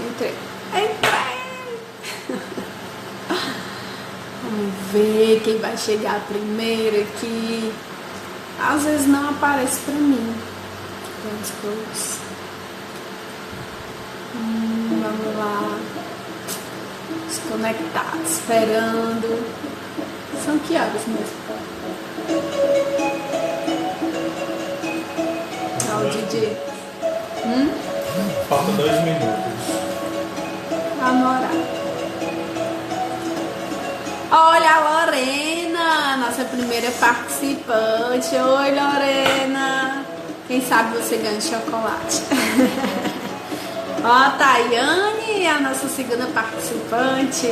Entrei. Entrei! Vamos ver quem vai chegar primeiro aqui. Às vezes não aparece pra mim. Vamos lá. Desconectar, esperando. São que horas mesmo? Olha o DJ. Falta 2 minutos. Namorar. Olha a Lorena, nossa primeira participante. Oi, Lorena. Quem sabe você ganha chocolate. Ó, a Tayane, a nossa segunda participante.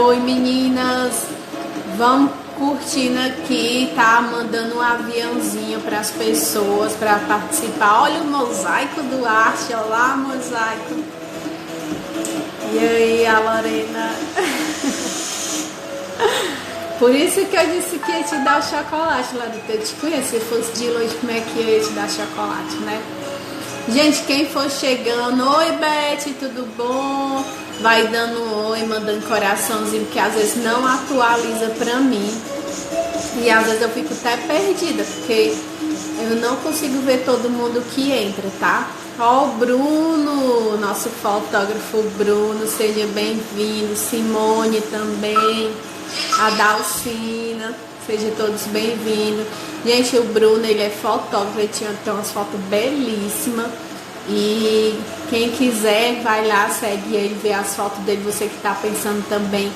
Oi, meninas. Vamos curtindo aqui, tá? Mandando um aviãozinho para as pessoas para participar. Olha o mosaico do arte, olha lá, mosaico. E aí, a Lorena? Por isso que eu disse que ia te dar o chocolate, Lorena. Eu te conheço, se fosse de longe, como é que eu ia te dar chocolate, né? Gente, quem for chegando, oi, Beth, tudo bom? Vai dando um oi, mandando coraçãozinho, porque às vezes não atualiza pra mim. E às vezes eu fico até perdida, porque eu não consigo ver todo mundo que entra, tá? Ó, o Bruno, nosso fotógrafo Bruno, seja bem-vindo. Simone também, a Dalcina, sejam todos bem-vindos. Gente, o Bruno, ele é fotógrafo, ele tem umas fotos belíssimas. E quem quiser, vai lá, segue ele, vê as fotos dele. Você que tá pensando também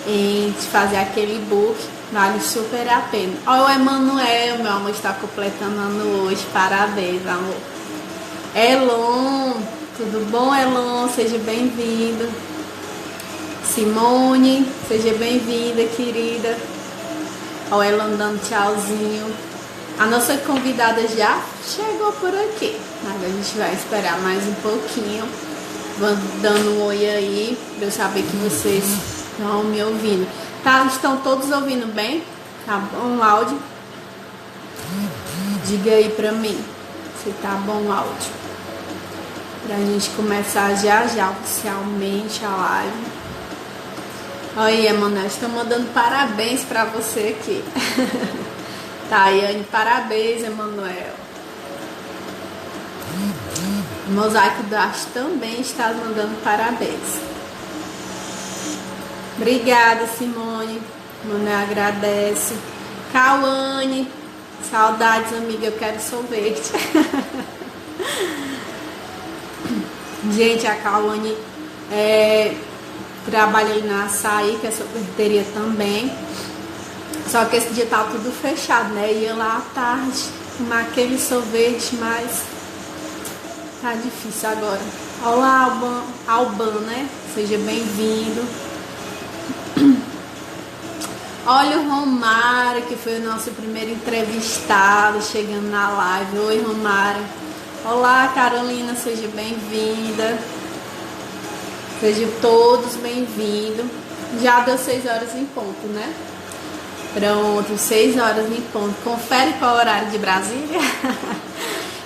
em fazer aquele book, vale super a pena. Ó, o Emanuel, meu amor, está completando ano hoje. Parabéns, amor. Elon, tudo bom, Elon? Seja bem-vindo. Simone, seja bem-vinda, querida. Ó, Elon dando tchauzinho. A nossa convidada já chegou por aqui, mas a gente vai esperar mais um pouquinho. Vou dando um oi aí, para eu saber que vocês estão me ouvindo. Tá, estão todos ouvindo bem? Tá bom o áudio? Diga aí pra mim se tá bom o áudio. Pra gente começar já oficialmente a live. Oi, Emanuel, estou mandando parabéns pra você aqui. Tayane, parabéns, Emanuel. O Mosaico da Arte também está mandando parabéns. Obrigada, Simone. Emanuel agradece. Cauane, saudades, amiga, eu quero sorvete. Gente, a Cauane trabalha ali na Açaí, que é sorveteria também. Só que esse dia tá tudo fechado, né? Ia lá à tarde tomar aquele sorvete, mas tá difícil agora. Olá, Alban, né? Seja bem-vindo. Olha o Romário, que foi o nosso primeiro entrevistado, chegando na live. Oi, Romário. Olá, Carolina, seja bem-vinda. Sejam todos bem-vindos. Já deu 6 horas em ponto, né? Pronto, 6 horas em ponto. Confere qual é o horário de Brasília.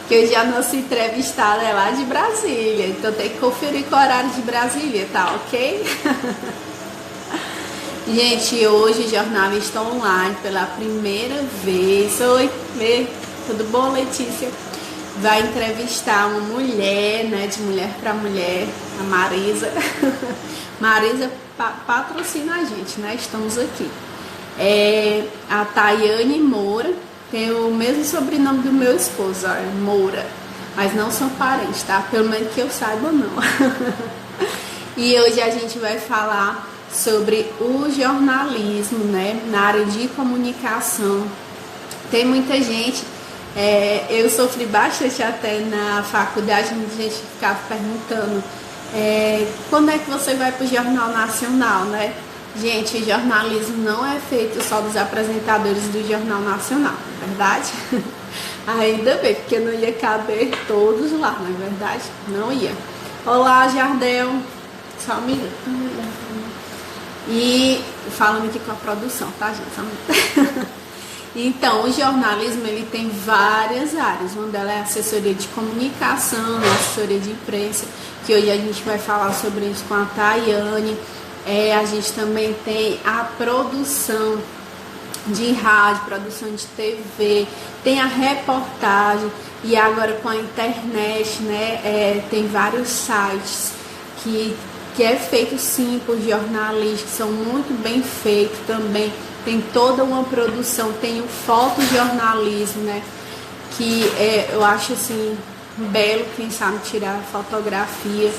Que hoje a nossa entrevistada é lá de Brasília. Então tem que conferir qual é o horário de Brasília, tá ok? Gente, hoje jornalista online pela primeira vez. Oi, tudo bom, Letícia? Vai entrevistar uma mulher, né? De mulher para mulher, a Marisa. Marisa patrocina a gente, né? Estamos aqui. A Tayane Moura, tem o mesmo sobrenome do meu esposo, ó, Moura, mas não são parentes, tá? Pelo menos que eu saiba, não. E hoje a gente vai falar sobre o jornalismo, né? Na área de comunicação. Tem muita gente, eu sofri bastante até na faculdade, muita gente ficava perguntando quando é que você vai para o Jornal Nacional, né? Gente, jornalismo não é feito só dos apresentadores do Jornal Nacional, não é verdade? Ainda bem, porque não ia caber todos lá, não é verdade? Não ia. Olá, Jardel. Só um minuto. E falando aqui com a produção, tá, gente? Então, o jornalismo ele tem várias áreas. Uma delas é assessoria de comunicação, assessoria de imprensa, que hoje a gente vai falar sobre isso com a Tayane. A gente também tem a produção de rádio, produção de TV, tem a reportagem e agora com a internet, né, tem vários sites que é feito sim por jornalistas, que são muito bem feitos também, tem toda uma produção, tem o fotojornalismo, né, eu acho assim, belo, quem sabe tirar fotografia,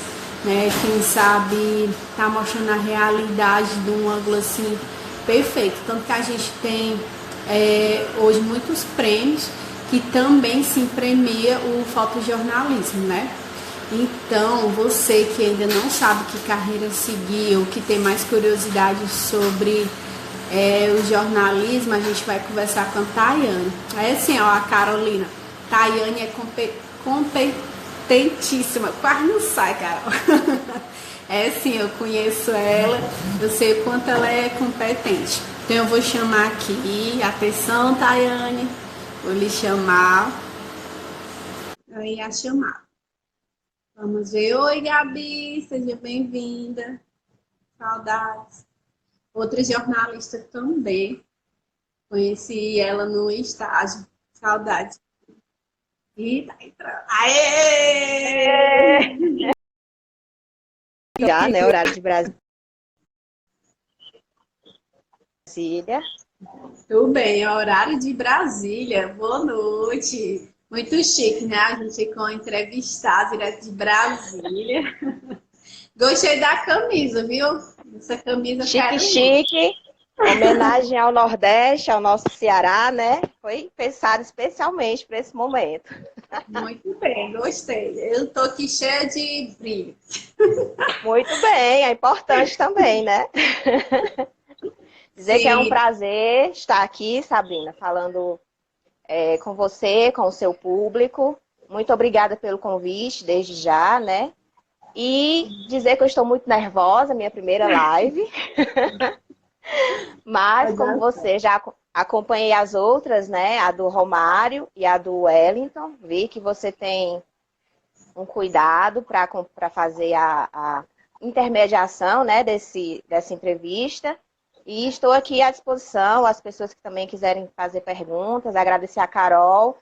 né, quem sabe tá mostrando a realidade de um ângulo assim, perfeito, tanto que a gente tem hoje muitos prêmios que também se premia o fotojornalismo, né? Então, você que ainda não sabe que carreira seguir ou que tem mais curiosidade sobre o jornalismo, a gente vai conversar com a Tayane. Aí assim, ó, a Carolina, Tayane é competentíssima, quase não sai, Carol. Sim, eu conheço ela, eu sei o quanto ela é competente. Então eu vou chamar aqui, atenção, Tayane, vou lhe chamar. Aí a chamar. Vamos ver. Oi, Gabi, seja bem-vinda. Saudades. Outra jornalista também. Conheci ela no estágio. Saudades. Ih, tá entrando. Aê! Já, né? Horário de Brasília. Tudo bem, horário de Brasília. Boa noite. Muito chique, né? A gente com entrevistado direto de Brasília. Gostei da camisa, viu? Essa camisa chique, chique. Homenagem ao Nordeste, ao nosso Ceará, né? Foi pensado especialmente para esse momento. Muito bem, gostei. Eu tô aqui cheia de brilho. Muito bem, é importante também, né? Dizer Sim. Que é um prazer estar aqui, Sabrina, falando com você, com o seu público. Muito obrigada pelo convite, desde já, né? E dizer que eu estou muito nervosa, minha primeira live. Mas, como você já acompanhei as outras, né? A do Romário e a do Wellington. Vi que você tem um cuidado para fazer a intermediação, né, dessa entrevista. E estou aqui à disposição, as pessoas que também quiserem fazer perguntas, agradecer a Carol,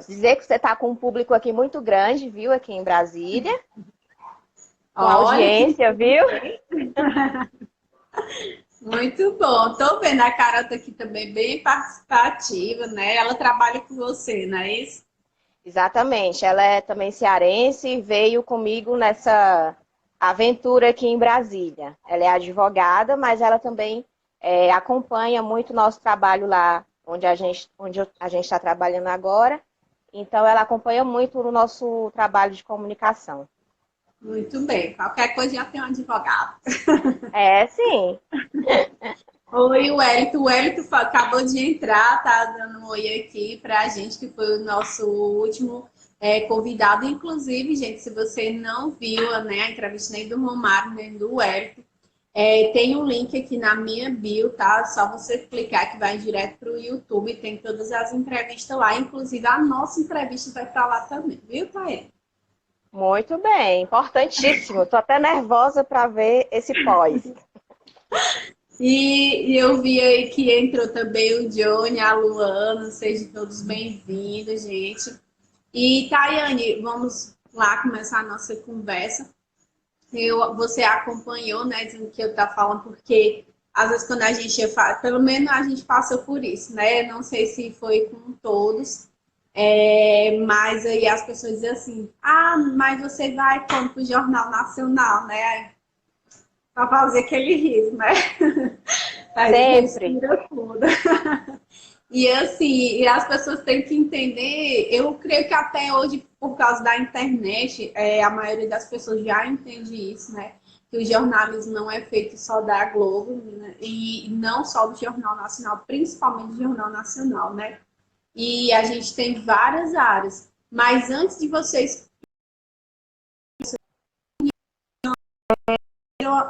dizer que você está com um público aqui muito grande, viu, aqui em Brasília. Com audiência, viu? Muito bom. Tô vendo a Carol tá aqui também bem participativa, né? Ela trabalha com você, não é isso? Exatamente. Ela é também cearense e veio comigo nessa aventura aqui em Brasília. Ela é advogada, mas ela também acompanha muito o nosso trabalho lá, onde a gente está trabalhando agora. Então, ela acompanha muito o nosso trabalho de comunicação. Muito bem. Qualquer coisa já tem um advogado. Sim. Oi, o Wellington. O Wellington acabou de entrar, tá dando um oi aqui pra gente, que foi o nosso último convidado. Inclusive, gente, se você não viu, né, a entrevista nem do Romário, nem do Wellington, tem um link aqui na minha bio, tá? Só você clicar que vai direto pro YouTube, tem todas as entrevistas lá. Inclusive, a nossa entrevista vai estar lá também, viu, Thaís? Muito bem, importantíssimo. Estou até nervosa para ver esse pós. E eu vi aí que entrou também o Johnny, a Luana, sejam todos bem-vindos, gente. E Tayane, vamos lá começar a nossa conversa. Você acompanhou, né, dizendo que eu estava falando, porque às vezes quando a gente fala, pelo menos a gente passou por isso, né? Não sei se foi com todos, mas aí as pessoas dizem assim, mas você vai quando pro Jornal Nacional, né? Para fazer aquele riso, né? Sempre. E assim, e as pessoas têm que entender, eu creio que até hoje, por causa da internet, a maioria das pessoas já entende isso, né? Que o jornalismo não é feito só da Globo, né? E não só do Jornal Nacional, principalmente do Jornal Nacional, né? E a gente tem várias áreas. Mas antes de vocês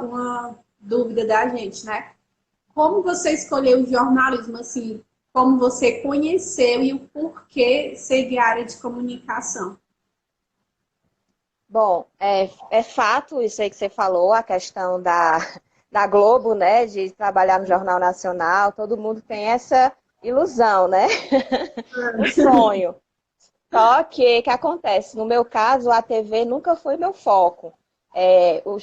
uma dúvida da gente, né? Como você escolheu o jornalismo, assim, como você conheceu e o porquê seguir a área de comunicação. Bom, é fato isso aí que você falou, a questão da Globo, né, de trabalhar no Jornal Nacional, todo mundo tem essa ilusão, né? O sonho. Só que o que acontece? No meu caso, a TV nunca foi meu foco.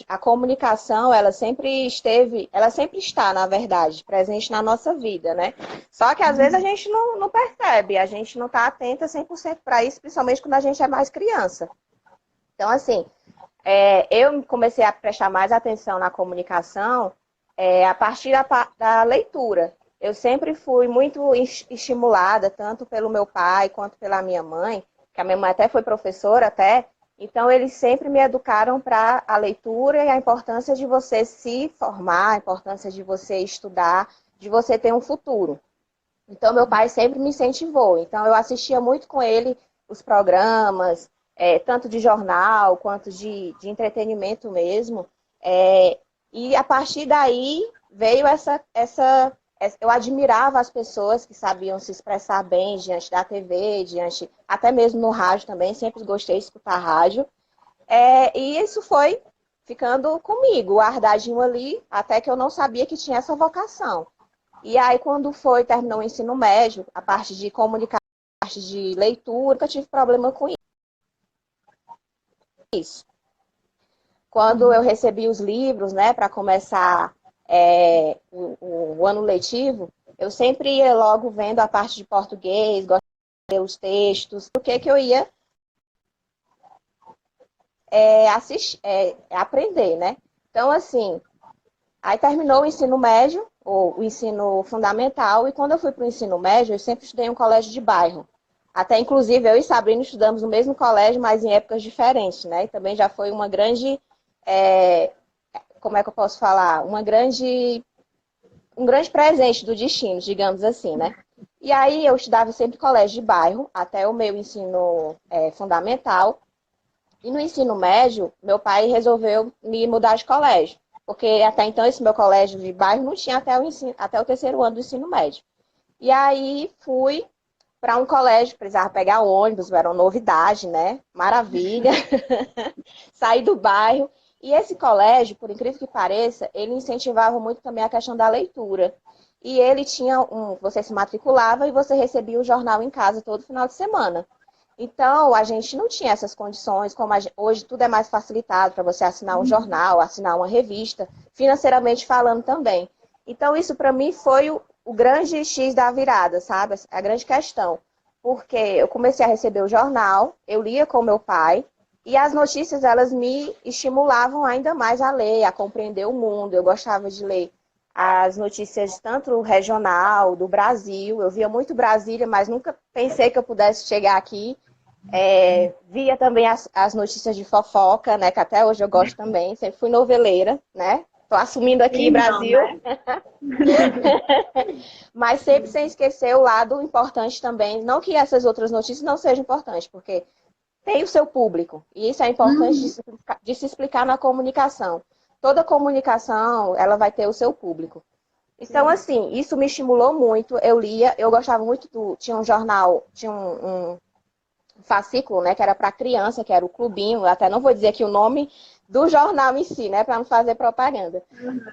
A comunicação, ela sempre está, na verdade, presente na nossa vida, né? Só que às vezes a gente não percebe, a gente não está atenta 100% para isso, principalmente quando a gente é mais criança. Então, assim, eu comecei a prestar mais atenção na comunicação a partir da leitura. Eu sempre fui muito estimulada, tanto pelo meu pai quanto pela minha mãe, que a minha mãe até foi professora, até. Então, eles sempre me educaram para a leitura e a importância de você se formar, a importância de você estudar, de você ter um futuro. Então, meu pai sempre me incentivou. Então, eu assistia muito com ele os programas, tanto de jornal quanto de entretenimento mesmo. E a partir daí veio eu admirava as pessoas que sabiam se expressar bem diante da TV, até mesmo no rádio também, sempre gostei de escutar rádio. E isso foi ficando comigo, guardadinho ali, até que eu não sabia que tinha essa vocação. E aí, quando terminou o ensino médio, a parte de comunicação, a parte de leitura, nunca tive problema com isso. Quando eu recebi os livros, né, para começar o ano letivo, eu sempre ia logo vendo a parte de português, gostava de ler os textos, o que eu ia aprender, né? Então, assim, aí terminou o ensino médio, ou o ensino fundamental, e quando eu fui para o ensino médio, eu sempre estudei em um colégio de bairro. Até, inclusive, eu e Sabrina estudamos no mesmo colégio, mas em épocas diferentes, né? E também já foi uma grande, como é que eu posso falar? Um grande presente do destino, digamos assim, né? E aí eu estudava sempre em colégio de bairro, até o meu ensino fundamental. E no ensino médio, meu pai resolveu me mudar de colégio. Porque até então esse meu colégio de bairro não tinha até o terceiro ano do ensino médio. E aí fui para um colégio, precisava pegar ônibus, era uma novidade, né? Maravilha. Saí do bairro. E esse colégio, por incrível que pareça, ele incentivava muito também a questão da leitura. E ele tinha você se matriculava e você recebia o jornal em casa todo final de semana. Então, a gente não tinha essas condições, hoje tudo é mais facilitado para você assinar um jornal, assinar uma revista, financeiramente falando também. Então, isso para mim foi o grande X da virada, sabe? A grande questão. Porque eu comecei a receber o jornal, eu lia com meu pai, e as notícias, elas me estimulavam ainda mais a ler, a compreender o mundo. Eu gostava de ler as notícias tanto regional, do Brasil. Eu via muito Brasília, mas nunca pensei que eu pudesse chegar aqui. Via também as notícias de fofoca, né? Que até hoje eu gosto também. Sempre fui noveleira, né? Tô assumindo aqui Brasil. Né? Mas sempre sem esquecer o lado importante também. Não que essas outras notícias não sejam importantes, porque tem o seu público. E isso é importante de se explicar na comunicação. Toda comunicação, ela vai ter o seu público. Então, assim, isso me estimulou muito. Eu lia, eu gostava muito tinha um jornal, tinha um fascículo, né, que era para criança, que era o Clubinho. Eu até não vou dizer aqui o nome do jornal em si, né, para não fazer propaganda.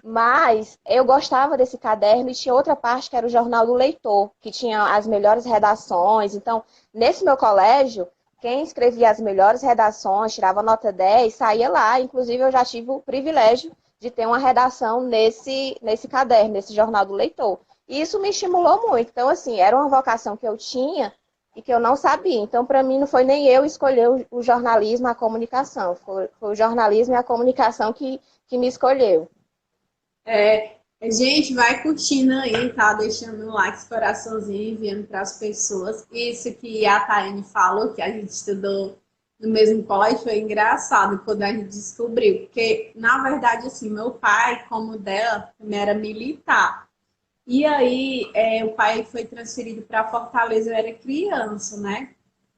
Mas eu gostava desse caderno e tinha outra parte que era o Jornal do Leitor, que tinha as melhores redações. Então, nesse meu colégio, quem escrevia as melhores redações, tirava nota 10, saía lá. Inclusive, eu já tive o privilégio de ter uma redação nesse caderno, nesse Jornal do Leitor. E isso me estimulou muito. Então, assim, era uma vocação que eu tinha e que eu não sabia. Então, para mim, não foi nem eu escolher o jornalismo, a comunicação. Foi o jornalismo e a comunicação que me escolheu. Gente, vai curtindo aí, tá? Deixando likes, coraçãozinho, enviando para as pessoas. Isso que a Tayane falou, que a gente estudou no mesmo colégio, foi engraçado quando a gente descobriu. Porque, na verdade, assim, meu pai, como dela, também era militar. E aí, o pai foi transferido para Fortaleza, eu era criança, né?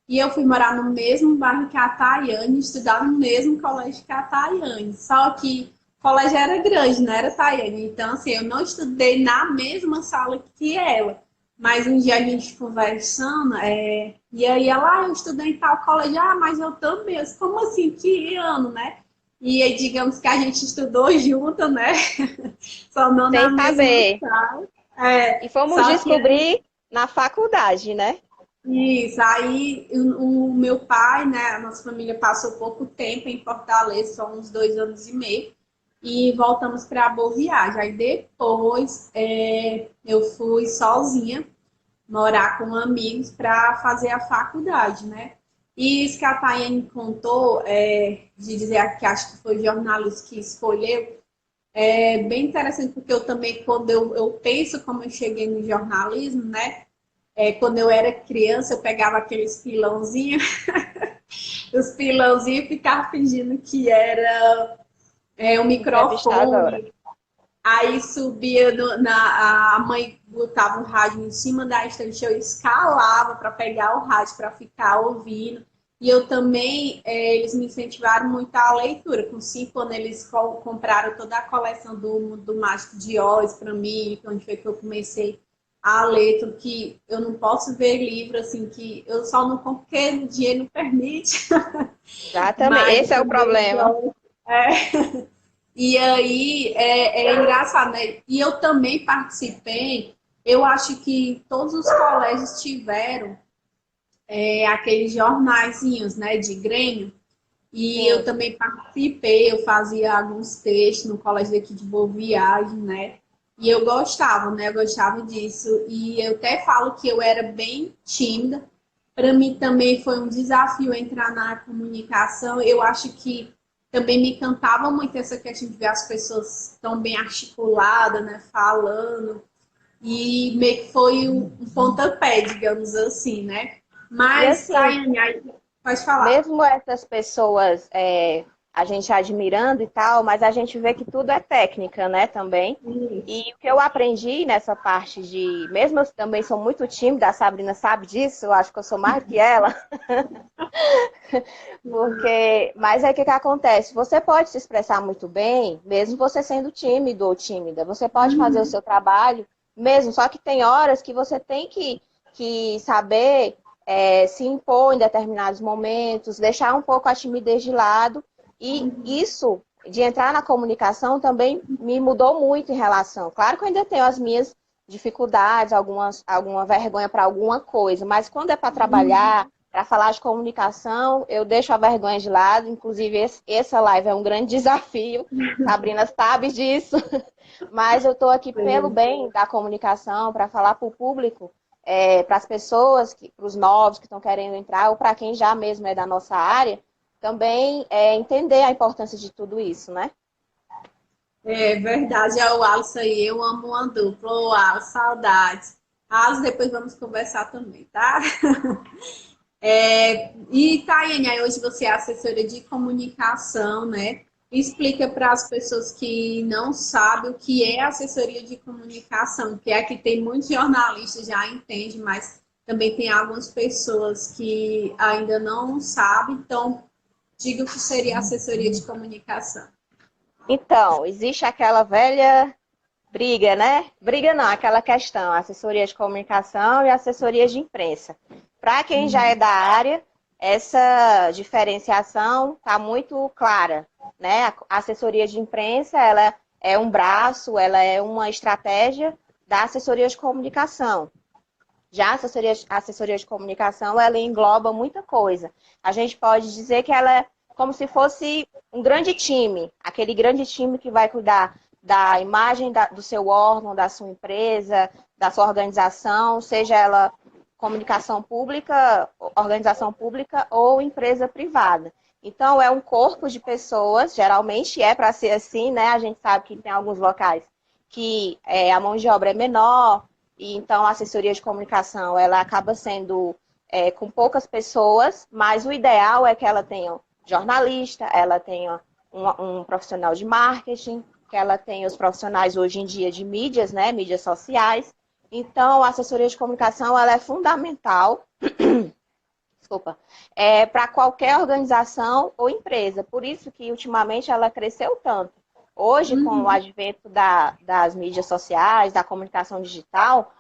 E eu fui morar no mesmo bairro que a Tayane, estudar no mesmo colégio que a Tayane. Só que o colégio era grande, não era, Tayane? Então, assim, eu não estudei na mesma sala que ela. Mas um dia a gente conversando, e aí ela, eu estudei em tal colégio, mas eu também. Eu disse, como assim? Que ano, né? E aí, digamos que a gente estudou junto, né? Só não na Sem mesma saber. sala. E fomos Só que descobrir na faculdade, né? isso, aí o meu pai, né, a nossa família passou pouco tempo em Fortaleza, só uns 2 anos e meio, e voltamos para a Boa Viagem. Aí depois eu fui sozinha morar com amigos para fazer a faculdade, né? E isso que a Tayane contou, de dizer que acho que foi jornalista que escolheu, é bem interessante, porque eu também, quando eu penso como eu cheguei no jornalismo, né? Quando eu era criança, eu pegava aqueles pilãozinhos, os pilãozinhos e ficava fingindo que era um Entrevistadora. microfone. Aí subia a mãe botava o rádio em cima da estante, eu escalava para pegar o rádio para ficar ouvindo. E eu também, eles me incentivaram muito à leitura. Com 5 anos, eles compraram toda a coleção do Mágico de Oz para mim, onde foi que eu comecei a ler, tudo que eu não posso ver livro, assim, que eu só não compro porque o dinheiro não permite. Exatamente. Mas Esse é o quando eu problema. gosto. E aí é engraçado, né? E eu também participei, eu acho que todos os colégios tiveram aqueles jornaizinhos, né, de Grêmio. E eu Sim. também participei, eu fazia alguns textos no colégio daqui de Boa Viagem, né? E eu gostava, né? Eu gostava disso. E eu até falo que eu era bem tímida. Para mim também foi um desafio entrar na comunicação. Eu acho que também me encantava muito essa questão de ver as pessoas tão bem articuladas, né? Falando. E meio que foi um pontapé, digamos assim, né? E Mas, assim, Tayane, pode falar. mesmo essas pessoas, a gente admirando e tal, mas a gente vê que tudo é técnica, né, também. Isso. E o que eu aprendi nessa parte de, mesmo eu também sou muito tímida, a Sabrina sabe disso, eu acho que eu sou mais que ela, porque, mas aí o que que acontece? Você pode se expressar muito bem, mesmo você sendo tímido ou tímida. Você pode fazer o seu trabalho mesmo, só que tem horas que você tem que saber se impor em determinados momentos, deixar um pouco a timidez de lado. E isso, de entrar na comunicação, também me mudou muito em relação. Claro que eu ainda tenho as minhas dificuldades, alguma vergonha para alguma coisa, mas quando é para trabalhar, para falar de comunicação, eu deixo a vergonha de lado. Inclusive, essa live é um grande desafio. Sabrina sabe disso. Mas eu estou aqui pelo bem da comunicação, para falar para o público, para as pessoas, para os novos que estão querendo entrar, ou para quem já mesmo é da nossa área, também entender a importância de tudo isso, né? É verdade, é o Alisson aí, eu amo uma dupla. Ô, Alisson, saudades. Alisson, depois vamos conversar também, tá? E, Tayane, aí hoje você é assessora de comunicação, né? Explica para as pessoas que não sabem o que é assessoria de comunicação, que é que tem muitos jornalistas já entendem, mas também tem algumas pessoas que ainda não sabem. Então, diga o que seria assessoria de comunicação. Então, existe aquela velha briga, né? Briga não, aquela questão, assessoria de comunicação e assessoria de imprensa. Para quem já é da área, essa diferenciação está muito clara, né? A assessoria de imprensa, ela é um braço, ela é uma estratégia da assessoria de comunicação. Já a assessoria de comunicação, ela engloba muita coisa. A gente pode dizer que ela é como se fosse um grande time, aquele grande time que vai cuidar da imagem do seu órgão, da sua empresa, da sua organização, seja ela comunicação pública, organização pública ou empresa privada. Então, é um corpo de pessoas, geralmente é para ser assim, né? A gente sabe que tem alguns locais que a mão de obra é menor, e então a assessoria de comunicação ela acaba sendo com poucas pessoas, mas o ideal é que ela tenha jornalista, ela tenha um profissional de marketing, que ela tenha os profissionais hoje em dia de mídias, né, mídias sociais. Então, a assessoria de comunicação ela é fundamental, desculpa, para qualquer organização ou empresa. Por isso que ultimamente ela cresceu tanto. Hoje, com o advento das mídias sociais, da comunicação digital,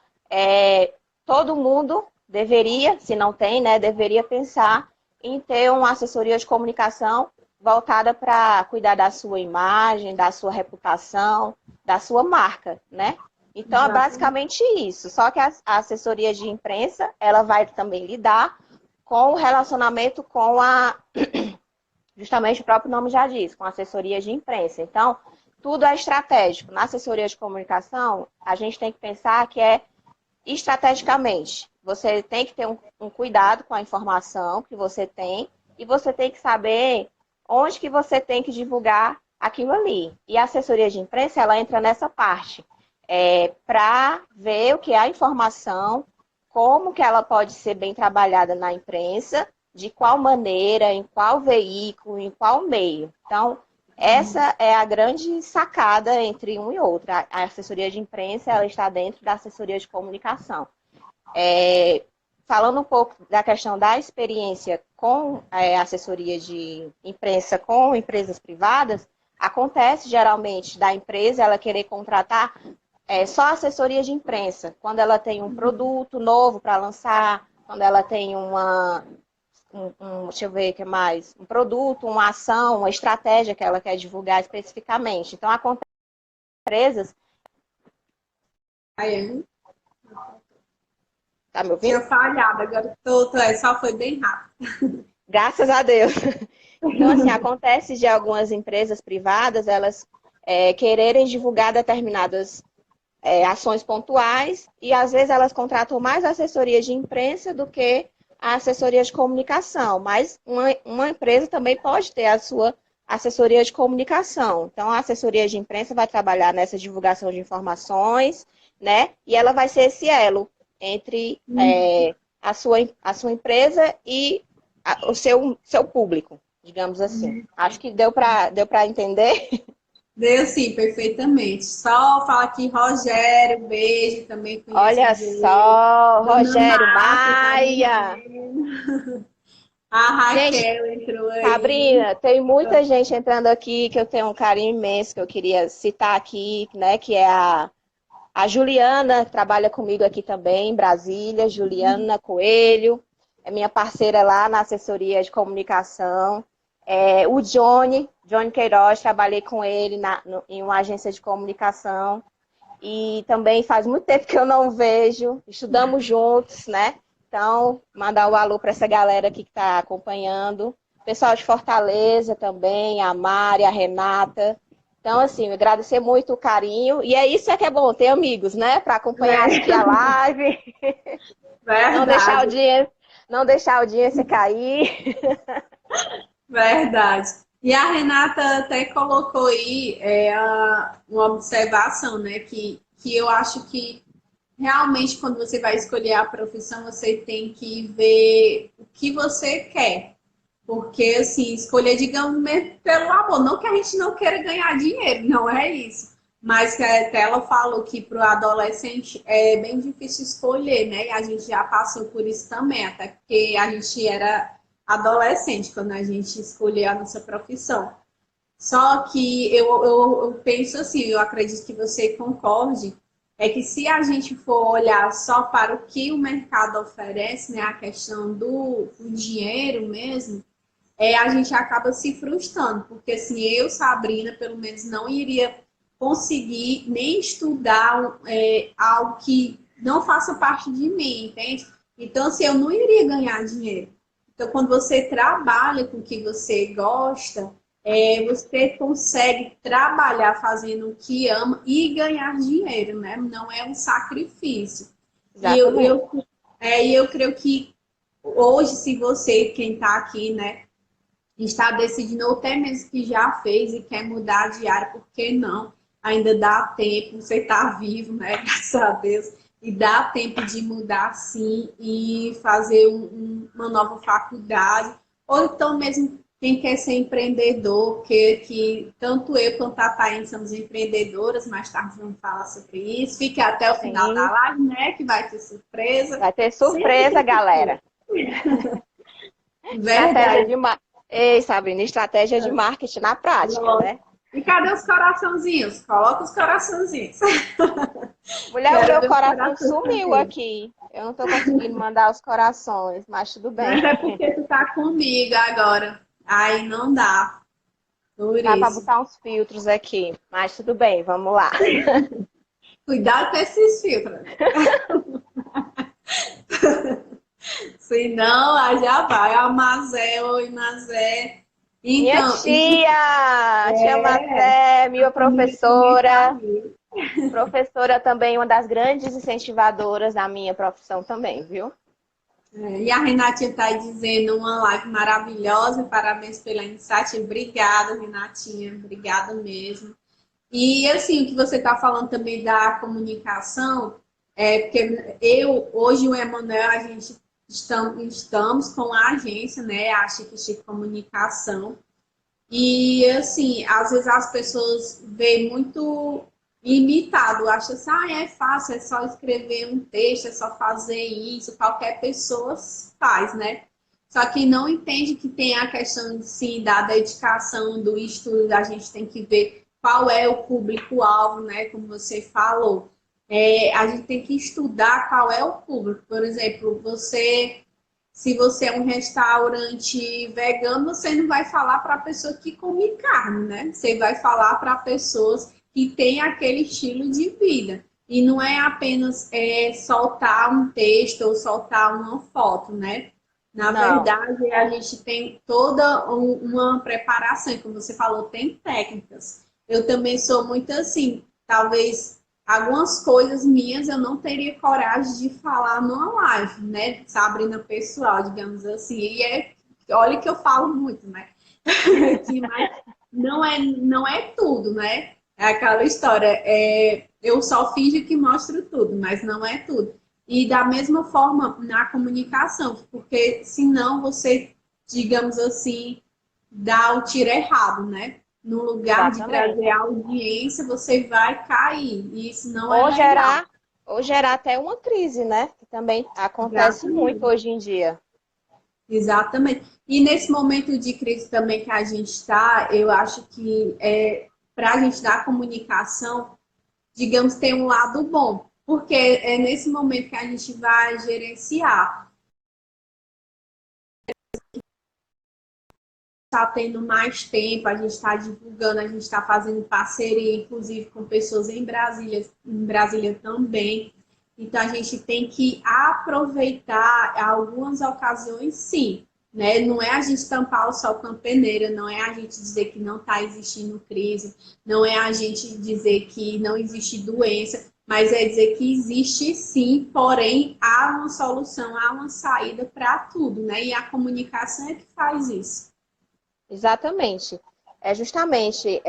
todo mundo deveria, se não tem, né, deveria pensar em ter uma assessoria de comunicação voltada para cuidar da sua imagem, da sua reputação, da sua marca, né? Então, é basicamente isso. Só que a assessoria de imprensa, ela vai também lidar com o relacionamento com justamente o próprio nome já diz, com assessoria de imprensa. Então, tudo é estratégico. Na assessoria de comunicação, a gente tem que pensar que é estrategicamente. Você tem que ter um cuidado com a informação que você tem e você tem que saber onde que você tem que divulgar aquilo ali. E a assessoria de imprensa, ela entra nessa parte, para ver o que é a informação, como que ela pode ser bem trabalhada na imprensa, de qual maneira, em qual veículo, em qual meio. Então, essa é a grande sacada entre um e outro. A assessoria de imprensa, ela está dentro da assessoria de comunicação. Falando um pouco da questão da experiência com assessoria de imprensa com empresas privadas, acontece geralmente da empresa ela querer contratar só assessoria de imprensa, quando ela tem um produto novo para lançar, quando ela tem deixa eu ver o que mais, um produto, uma ação, uma estratégia que ela quer divulgar especificamente. Então, acontece empresas... Tá me ouvindo? Tinha falhado, agora só foi bem rápido. Graças a Deus. Então, assim, acontece de algumas empresas privadas, elas quererem divulgar determinadas ações pontuais e, às vezes, elas contratam mais assessoria de imprensa do que a assessoria de comunicação. Mas uma empresa também pode ter a sua assessoria de comunicação. Então, a assessoria de imprensa vai trabalhar nessa divulgação de informações, né? E ela vai ser esse elo entre a sua empresa e o seu público, digamos assim. Acho que deu para entender. Deu sim, perfeitamente. Só fala aqui, Rogério, beijo, também conheço. Olha só, Rogério Maia. A Raquel gente, entrou aí. Sabrina, tem muita gente entrando aqui que eu tenho um carinho imenso, que eu queria citar aqui, né, que é a Juliana, que trabalha comigo aqui também, em Brasília, Juliana Coelho, é minha parceira lá na assessoria de comunicação. O Johnny Queiroz, trabalhei com ele em uma agência de comunicação. E também faz muito tempo que eu não vejo, estudamos juntos, né? Então, mandar um alô para essa galera aqui que está acompanhando. Pessoal de Fortaleza também, a Mari, a Renata. Então, assim, agradecer muito o carinho. E é isso que é bom, ter amigos, né? Para acompanhar aqui a live. Verdade. Não deixar a audiência cair. Verdade. E a Renata até colocou aí uma observação, né? Que eu acho que realmente quando você vai escolher a profissão, você tem que ver o que você quer. Porque, assim, escolher, digamos, pelo amor. Não que a gente não queira ganhar dinheiro, não é isso. Mas que até ela falou que para o adolescente é bem difícil escolher, né? E a gente já passou por isso também, até porque a gente era adolescente quando a gente escolheu a nossa profissão. Só que eu penso assim, eu acredito que você concorde, é que se a gente for olhar só para o que o mercado oferece, né, a questão do dinheiro mesmo, a gente acaba se frustrando, porque assim, eu, Sabrina, pelo menos não iria conseguir nem estudar algo que não faça parte de mim, entende? Então, assim, eu não iria ganhar dinheiro. Então, quando você trabalha com o que você gosta, você consegue trabalhar fazendo o que ama e ganhar dinheiro, né? Não é um sacrifício. E eu creio que hoje, se você, quem está aqui, né, está decidindo, ou até mesmo que já fez e quer mudar de área, por que não? Ainda dá tempo, você está vivo, né? Graças a Deus. E dá tempo de mudar sim e fazer uma nova faculdade. Ou então mesmo quem quer ser empreendedor, que tanto eu quanto a Thaís somos empreendedoras, mais tarde vamos falar sobre isso. Fique até o final da live, né? Que vai ter surpresa. Vai ter surpresa, galera. Verdade. Ei, Sabrina, estratégia de marketing na prática, né? E cadê os coraçãozinhos? Coloca os coraçãozinhos. Mulher, o Quero meu ver os coração corações sumiu também. aqui. Eu não tô conseguindo mandar os corações, mas tudo Mas bem. é porque tu tá comigo agora. Aí não dá. Por Dá pra isso. botar uns filtros aqui, mas tudo bem, vamos lá. Cuidado com esses filtros. Senão, aí já vai. A Mazé, oi, Mazé. Minha Então, isso tia é. Mazé, A minha família também tá professora, ali. professora também, uma das grandes incentivadoras da minha profissão também, viu? É, e a Renatinha está aí dizendo uma live maravilhosa, parabéns pela iniciativa. Obrigada, Renatinha, obrigada mesmo. E assim, o que você está falando também da comunicação, porque hoje o Emanuel, a gente estamos com a agência, né, a Chique Chique Comunicação, e assim, às vezes as pessoas veem muito limitado, acham assim, é fácil, é só escrever um texto, é só fazer isso, qualquer pessoa faz, né? Só que não entende que tem a questão, sim, da dedicação, do estudo, a gente tem que ver qual é o público-alvo, né? Como você falou. A gente tem que estudar qual é o público. Por exemplo, se você é um restaurante vegano, você não vai falar para a pessoa que come carne, né? Você vai falar para pessoas que têm aquele estilo de vida. E não é apenas soltar um texto ou soltar uma foto, né? Na Não, verdade, a gente tem toda uma preparação, e como você falou, tem técnicas. Eu também sou muito assim, talvez algumas coisas minhas eu não teria coragem de falar numa live, né? Sabrina pessoal, digamos assim. Olha que eu falo muito, né? Mas não é tudo, né? É aquela história, eu só finjo que mostro tudo, mas não é tudo. E da mesma forma na comunicação, porque senão você, digamos assim, dá o tiro errado, né? No lugar de trazer exatamente. a audiência, você vai cair. E isso não é Ou legal. gerar, ou gerar até uma crise, né? Que também acontece muito Exatamente. hoje em dia. Exatamente. E nesse momento de crise também que a gente está, eu acho que para a gente dar comunicação, digamos, tem um lado bom, porque é nesse momento que a gente vai gerenciar. Está tendo mais tempo, a gente está divulgando, a gente está fazendo parceria, inclusive com pessoas em Brasília também. Então a gente tem que aproveitar algumas ocasiões, sim. Né? Não é a gente tampar o sol com a peneira, não é a gente dizer que não está existindo crise, não é a gente dizer que não existe doença, mas é dizer que existe sim, porém há uma solução, há uma saída para tudo, né? E a comunicação é que faz isso. Exatamente. É justamente,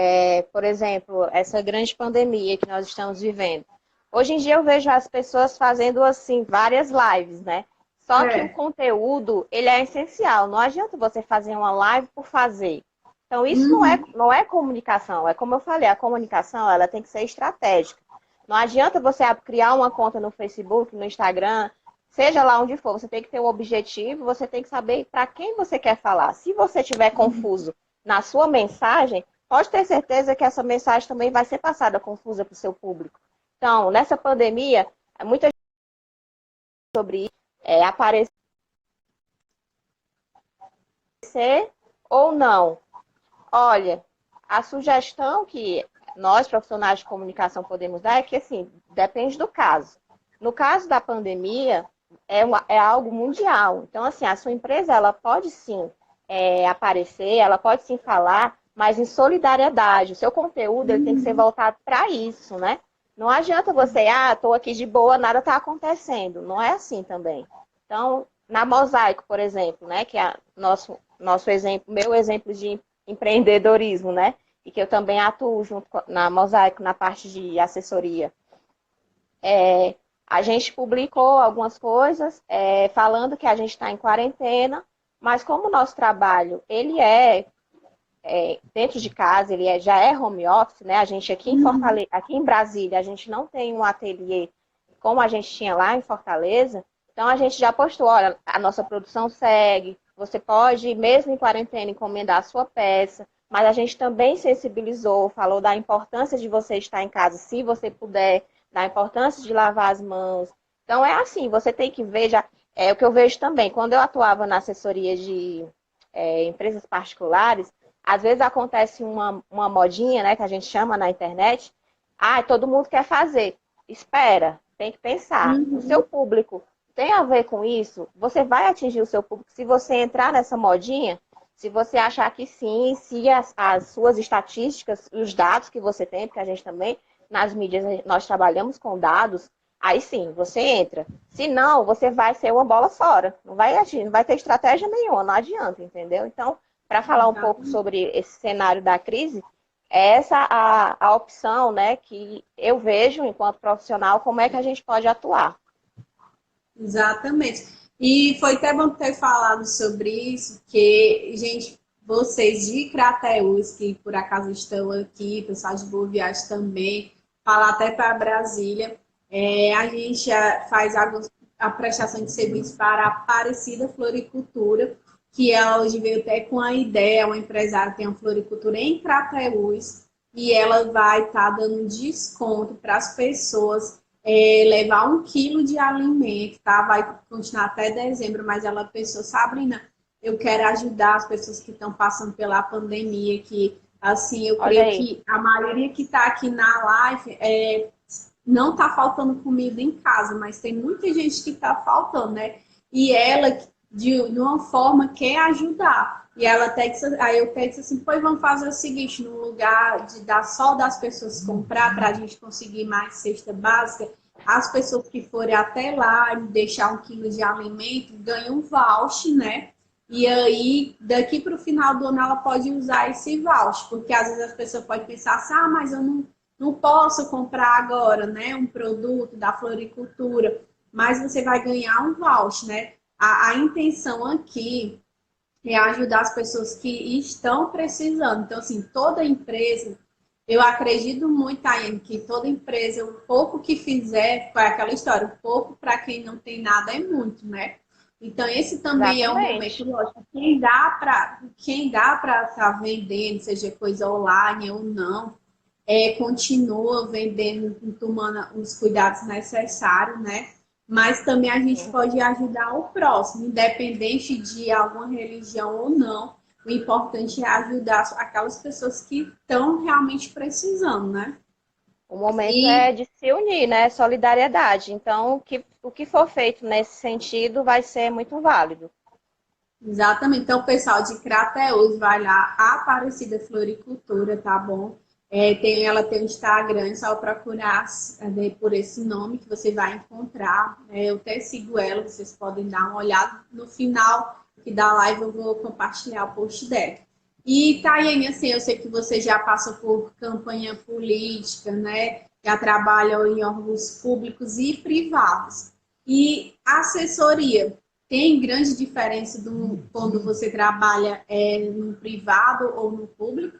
por exemplo, essa grande pandemia que nós estamos vivendo. Hoje em dia eu vejo as pessoas fazendo assim várias lives, né? Só que o É. conteúdo, ele é essencial. Não adianta você fazer uma live por fazer. Então isso Uhum. não é comunicação. É como eu falei, a comunicação, ela tem que ser estratégica. Não adianta você criar uma conta no Facebook, no Instagram, seja lá onde for, você tem que ter um objetivo, você tem que saber para quem você quer falar. Se você estiver confuso na sua mensagem, pode ter certeza que essa mensagem também vai ser passada confusa para o seu público. Então, nessa pandemia, muita gente sobre isso, aparecer ou não. Olha, a sugestão que nós, profissionais de comunicação, podemos dar é que, assim, depende do caso. No caso da pandemia, é algo mundial. Então, assim, a sua empresa, ela pode sim aparecer, ela pode sim falar, mas em solidariedade. O seu conteúdo, ele tem que ser Uhum. voltado para isso, né? Não adianta você, estou aqui de boa, nada está acontecendo. Não é assim também. Então, na Mosaico, por exemplo, né, que é nosso exemplo, meu exemplo de empreendedorismo, né? E que eu também atuo na Mosaico, na parte de assessoria. A gente publicou algumas coisas falando que a gente está em quarentena, mas como o nosso trabalho ele dentro de casa, já é home office, né? A gente aqui em Uhum. Fortaleza, aqui em Brasília, a gente não tem um ateliê como a gente tinha lá em Fortaleza. Então a gente já postou, olha, a nossa produção segue. Você pode, mesmo em quarentena, encomendar a sua peça. mas a gente também sensibilizou, falou da importância de você estar em casa, se você puder, da importância de lavar as mãos. Então é assim, você tem que ver, já, é o que eu vejo também, quando eu atuava na assessoria de empresas particulares, às vezes acontece uma modinha, né, que a gente chama na internet, todo mundo quer fazer. Espera, tem que pensar. O seu Uhum. público tem a ver com isso? Você vai atingir o seu público se você entrar nessa modinha? Se você achar que sim, se as suas estatísticas, os dados que você tem, porque a gente também, nas mídias, nós trabalhamos com dados, aí sim, você entra. Se não, você vai ser uma bola fora. Não vai agir, não vai ter estratégia nenhuma, não adianta, entendeu? Então, para falar um pouco Exatamente. sobre esse cenário da crise, é essa a opção, né, que eu vejo enquanto profissional, como é que a gente pode atuar. Exatamente. E foi até bom ter falado sobre isso, que, gente, vocês de Crateús, que por acaso estão aqui, pessoal de Boa Viagem também, falar até para Brasília, a gente faz a prestação de serviço para a Aparecida Floricultura, que ela hoje veio até com a ideia, uma empresária tem uma floricultura em Crateús, e ela vai estar dando desconto para as pessoas levar 1 quilo de alimento, tá? Vai continuar até dezembro, mas ela pensou, Sabrina, eu quero ajudar as pessoas que estão passando pela pandemia, que, assim, eu Olha creio aí. que a maioria que está aqui na live não está faltando comida em casa, mas tem muita gente que está faltando, né? E ela, de uma forma, quer ajudar. E ela até disse, aí eu até disse assim, pois vamos fazer o seguinte, no lugar de dar só das pessoas comprar para a gente conseguir mais cesta básica, as pessoas que forem até lá e deixar 1 quilo de alimento ganham um voucher, né? E aí, daqui para o final do ano, ela pode usar esse voucher, porque às vezes as pessoas podem pensar assim, mas eu não posso comprar agora, né, um produto da floricultura, mas você vai ganhar um voucher, né? A intenção aqui é ajudar as pessoas que estão precisando. Então, assim, toda empresa, eu acredito muito, Tayane, que toda empresa, o pouco que fizer, foi aquela história, o pouco para quem não tem nada é muito, né? Então, esse também é um momento, Exatamente. lógico, quem dá para estar vendendo, seja coisa online ou não, continua vendendo, tomando os cuidados necessários, né? Mas também a gente Sim. pode ajudar o próximo, independente de alguma religião ou não. O importante é ajudar aquelas pessoas que estão realmente precisando, né? O momento é E de se unir, né? Solidariedade. Então, o que for feito nesse sentido vai ser muito válido. exatamente. Então, o pessoal de Crateús vai lá, Aparecida Floricultura, tá bom? Ela tem um Instagram, é só procurar por esse nome que você vai encontrar. Eu até sigo ela, vocês podem dar uma olhada. No final que da live eu vou compartilhar o post dela. E, Tayane, assim, eu sei que você já passou por campanha política, né? Já trabalhou em órgãos públicos e privados. E assessoria, tem grande diferença quando você trabalha no privado ou no público?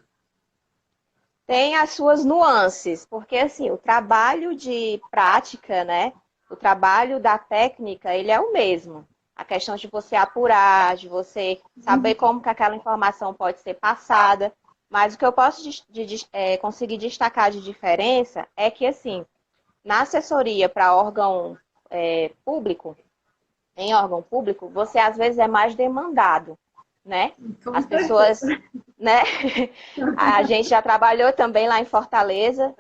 Tem as suas nuances, porque assim, o trabalho de prática, né? O trabalho da técnica, ele é o mesmo. A questão de você apurar, de você saber como que aquela informação pode ser passada. Mas o que eu posso conseguir destacar de diferença é que, assim, na assessoria para órgão público, em órgão público, você às vezes é mais demandado, né? Com As pessoas, certeza. né? A gente já trabalhou também lá em Fortaleza,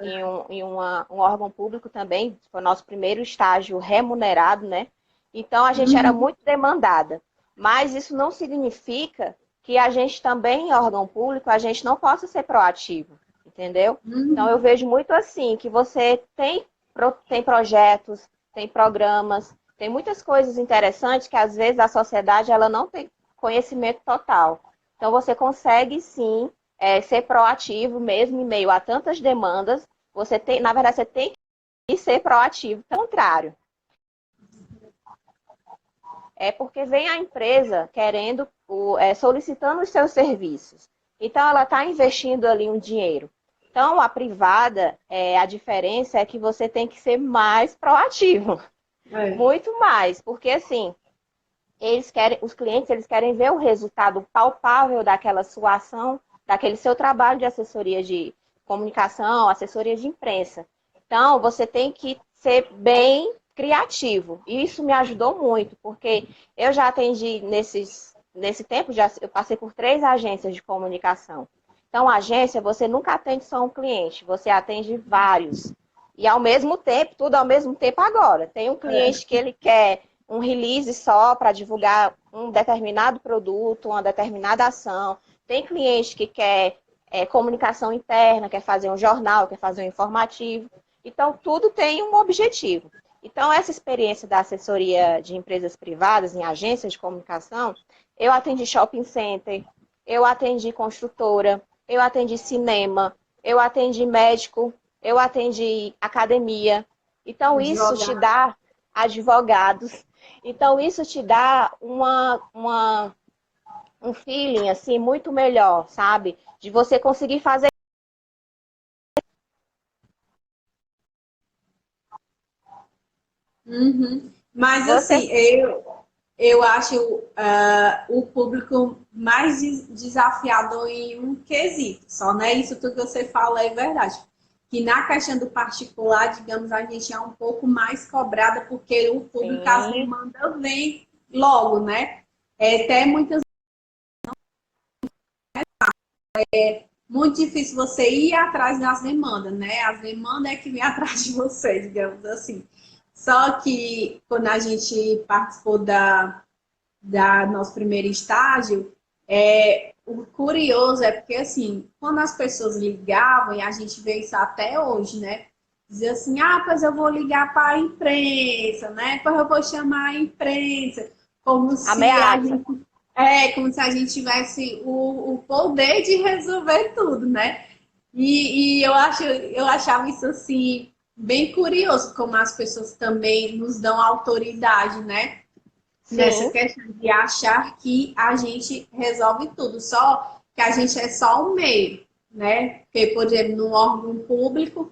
um órgão público também, foi o nosso primeiro estágio remunerado, né? Então a gente era Uhum, muito demandada. Mas isso não significa que a gente também, em órgão público, a gente não possa ser proativo, entendeu? Então eu uhum. vejo muito assim, que você tem projetos, tem programas, tem muitas coisas interessantes que às vezes a sociedade ela não tem conhecimento total. Então você consegue sim ser proativo mesmo em meio a tantas demandas. Na verdade, você tem que ser proativo. Pelo contrário, é porque vem a empresa querendo, solicitando os seus serviços. Então ela está investindo ali um dinheiro. Então a privada, a diferença é que você tem que ser mais proativo, É. muito mais, porque assim os clientes eles querem ver o resultado palpável daquela sua ação daquele seu trabalho de assessoria de comunicação, assessoria de imprensa. Então, você tem que ser bem criativo. E isso me ajudou muito, porque eu já atendi nesse tempo, eu passei por 3 agências de comunicação. Então, a agência, você nunca atende só um cliente, você atende vários. E ao mesmo tempo, tudo ao mesmo tempo agora. Tem um cliente que ele quer um release só para divulgar um determinado produto, uma determinada ação. Tem cliente que quer comunicação interna, quer fazer um jornal, quer fazer um informativo. Então, tudo tem um objetivo. Então, essa experiência da assessoria de empresas privadas em agências de comunicação, eu atendi shopping center, eu atendi construtora, eu atendi cinema, eu atendi médico, eu atendi academia. Então, isso te dá advogados. Então, isso te dá um feeling assim muito melhor, sabe? De você conseguir fazer. Uhum. Mas assim, eu acho o público mais desafiador em um quesito, só, né? Isso tudo que você fala é verdade. Que na questão do particular, digamos, a gente é um pouco mais cobrada, porque o público, as demandas vem logo, né? Até muitas muito difícil você ir atrás das demandas, né? As demandas é que vem atrás de você, digamos assim. Só que quando a gente participou da nosso primeiro estágio, o curioso é porque, assim, quando as pessoas ligavam, e a gente vê isso até hoje, né? Dizer assim, pois eu vou ligar para a imprensa, né? Pois eu vou chamar a imprensa. Como se Ameaça. como se a gente tivesse o poder de resolver tudo, né? E eu achava isso assim bem curioso, como as pessoas também nos dão autoridade, né? Nessa Sim. questão de achar que a gente resolve tudo, só que a gente é só um meio, né? Porque, por exemplo, no órgão público,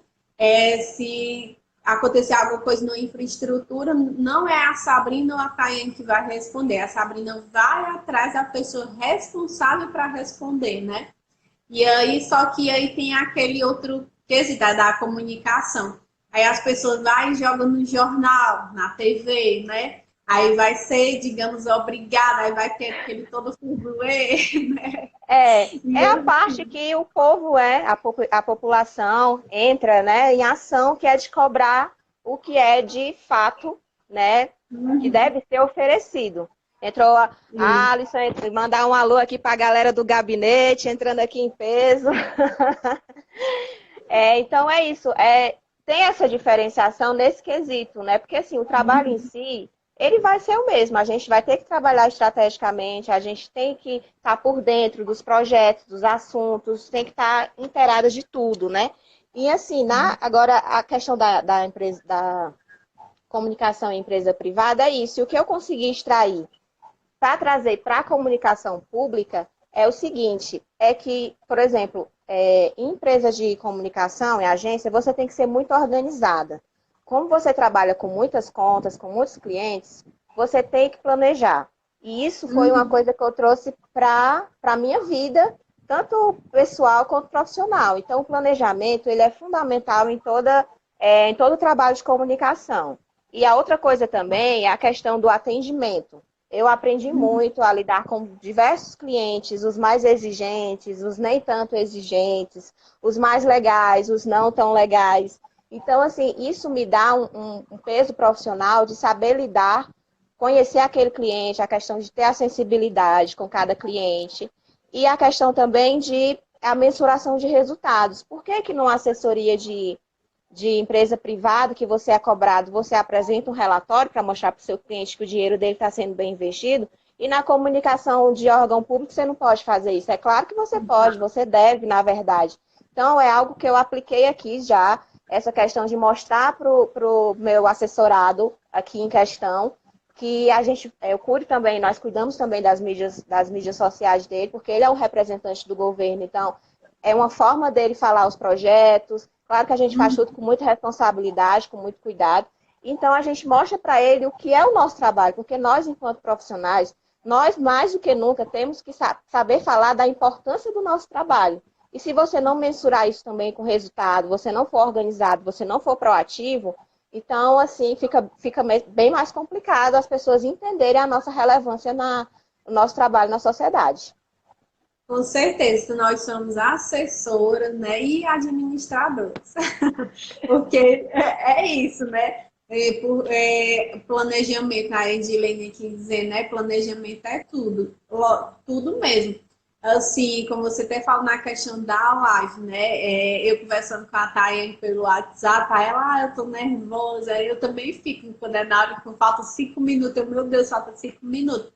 se acontecer alguma coisa na infraestrutura, não é a Sabrina ou a Tayane que vai responder, a Sabrina vai atrás da pessoa responsável para responder, né? E aí, só que aí tem aquele outro quesito da comunicação. Aí as pessoas vão e jogam no jornal, na TV, né? Aí vai ser, digamos, obrigada, aí vai ter aquele todo fuzuê, né? É a parte que o povo a população entra, né, em ação, que é de cobrar o que é de fato, né, que deve ser oferecido. Entrou a Alisson, mandar um alô aqui para a galera do gabinete, entrando aqui em peso. Então é isso, tem essa diferenciação nesse quesito, né? Porque assim, o trabalho em si, ele vai ser o mesmo. A gente vai ter que trabalhar estrategicamente, a gente tem que estar por dentro dos projetos, dos assuntos, tem que estar inteirada de tudo, né? E assim, agora a questão da empresa, da comunicação em empresa privada é isso. E o que eu consegui extrair para trazer para a comunicação pública é o seguinte, é que, por exemplo, em empresas de comunicação, em agência, você tem que ser muito organizada. Como você trabalha com muitas contas, com muitos clientes, você tem que planejar. E isso foi uma coisa que eu trouxe para a minha vida, tanto pessoal quanto profissional. Então, o planejamento ele é fundamental em todo trabalho de comunicação. E a outra coisa também é a questão do atendimento. Eu aprendi muito a lidar com diversos clientes, os mais exigentes, os nem tanto exigentes, os mais legais, os não tão legais. Então, assim, isso me dá um peso profissional de saber lidar, conhecer aquele cliente, a questão de ter a sensibilidade com cada cliente e a questão também de a mensuração de resultados. Por que que numa assessoria de empresa privada que você é cobrado, você apresenta um relatório para mostrar para o seu cliente que o dinheiro dele está sendo bem investido, e na comunicação de órgão público você não pode fazer isso. É claro que você pode, você deve, na verdade. Então, é algo que eu apliquei aqui já, essa questão de mostrar para o meu assessorado aqui em questão, que eu cuido também, nós cuidamos também das mídias sociais dele, porque ele é um representante do governo, então é uma forma dele falar os projetos. Claro que a gente faz tudo com muita responsabilidade, com muito cuidado. Então, a gente mostra para ele o que é o nosso trabalho, porque nós, enquanto profissionais, nós, mais do que nunca, temos que saber falar da importância do nosso trabalho. E se você não mensurar isso também com resultado, você não for organizado, você não for proativo, então, assim, fica bem mais complicado as pessoas entenderem a nossa relevância no nosso trabalho na sociedade. Com certeza, nós somos assessoras, né, e administradoras, porque é isso, né? Planejamento, a Edilene quis dizer, né? Planejamento é tudo, tudo mesmo. Assim, como você até falou na questão da live, né? Eu conversando com a Tayane pelo WhatsApp, aí ela, eu tô nervosa, eu também fico, quando é na hora que falta 5 minutos, meu Deus, falta 5 minutos.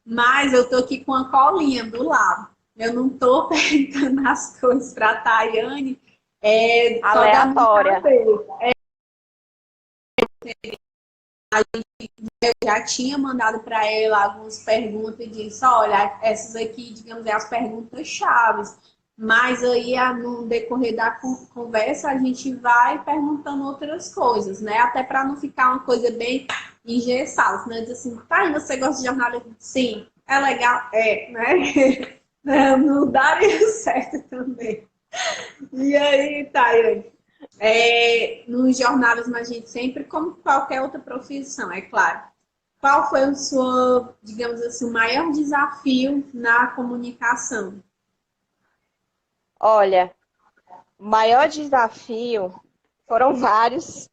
Mas eu tô aqui com a colinha do lado. Eu não tô perguntando as coisas para a Tayane só da minha Aleatória. cabeça. Eu já tinha mandado para ela algumas perguntas e disse, olha, essas aqui, digamos, é as perguntas chaves. Mas aí, no decorrer da conversa, a gente vai perguntando outras coisas, né? Até para não ficar uma coisa bem engessada. Senão diz assim, tá, você gosta de jornalismo? Sim. É legal? É, né? Não daria certo também. E aí, Tayane? No jornalismo, a gente sempre, como qualquer outra profissão, é claro. Qual foi o seu, digamos assim, o maior desafio na comunicação? Olha, o maior desafio foram vários,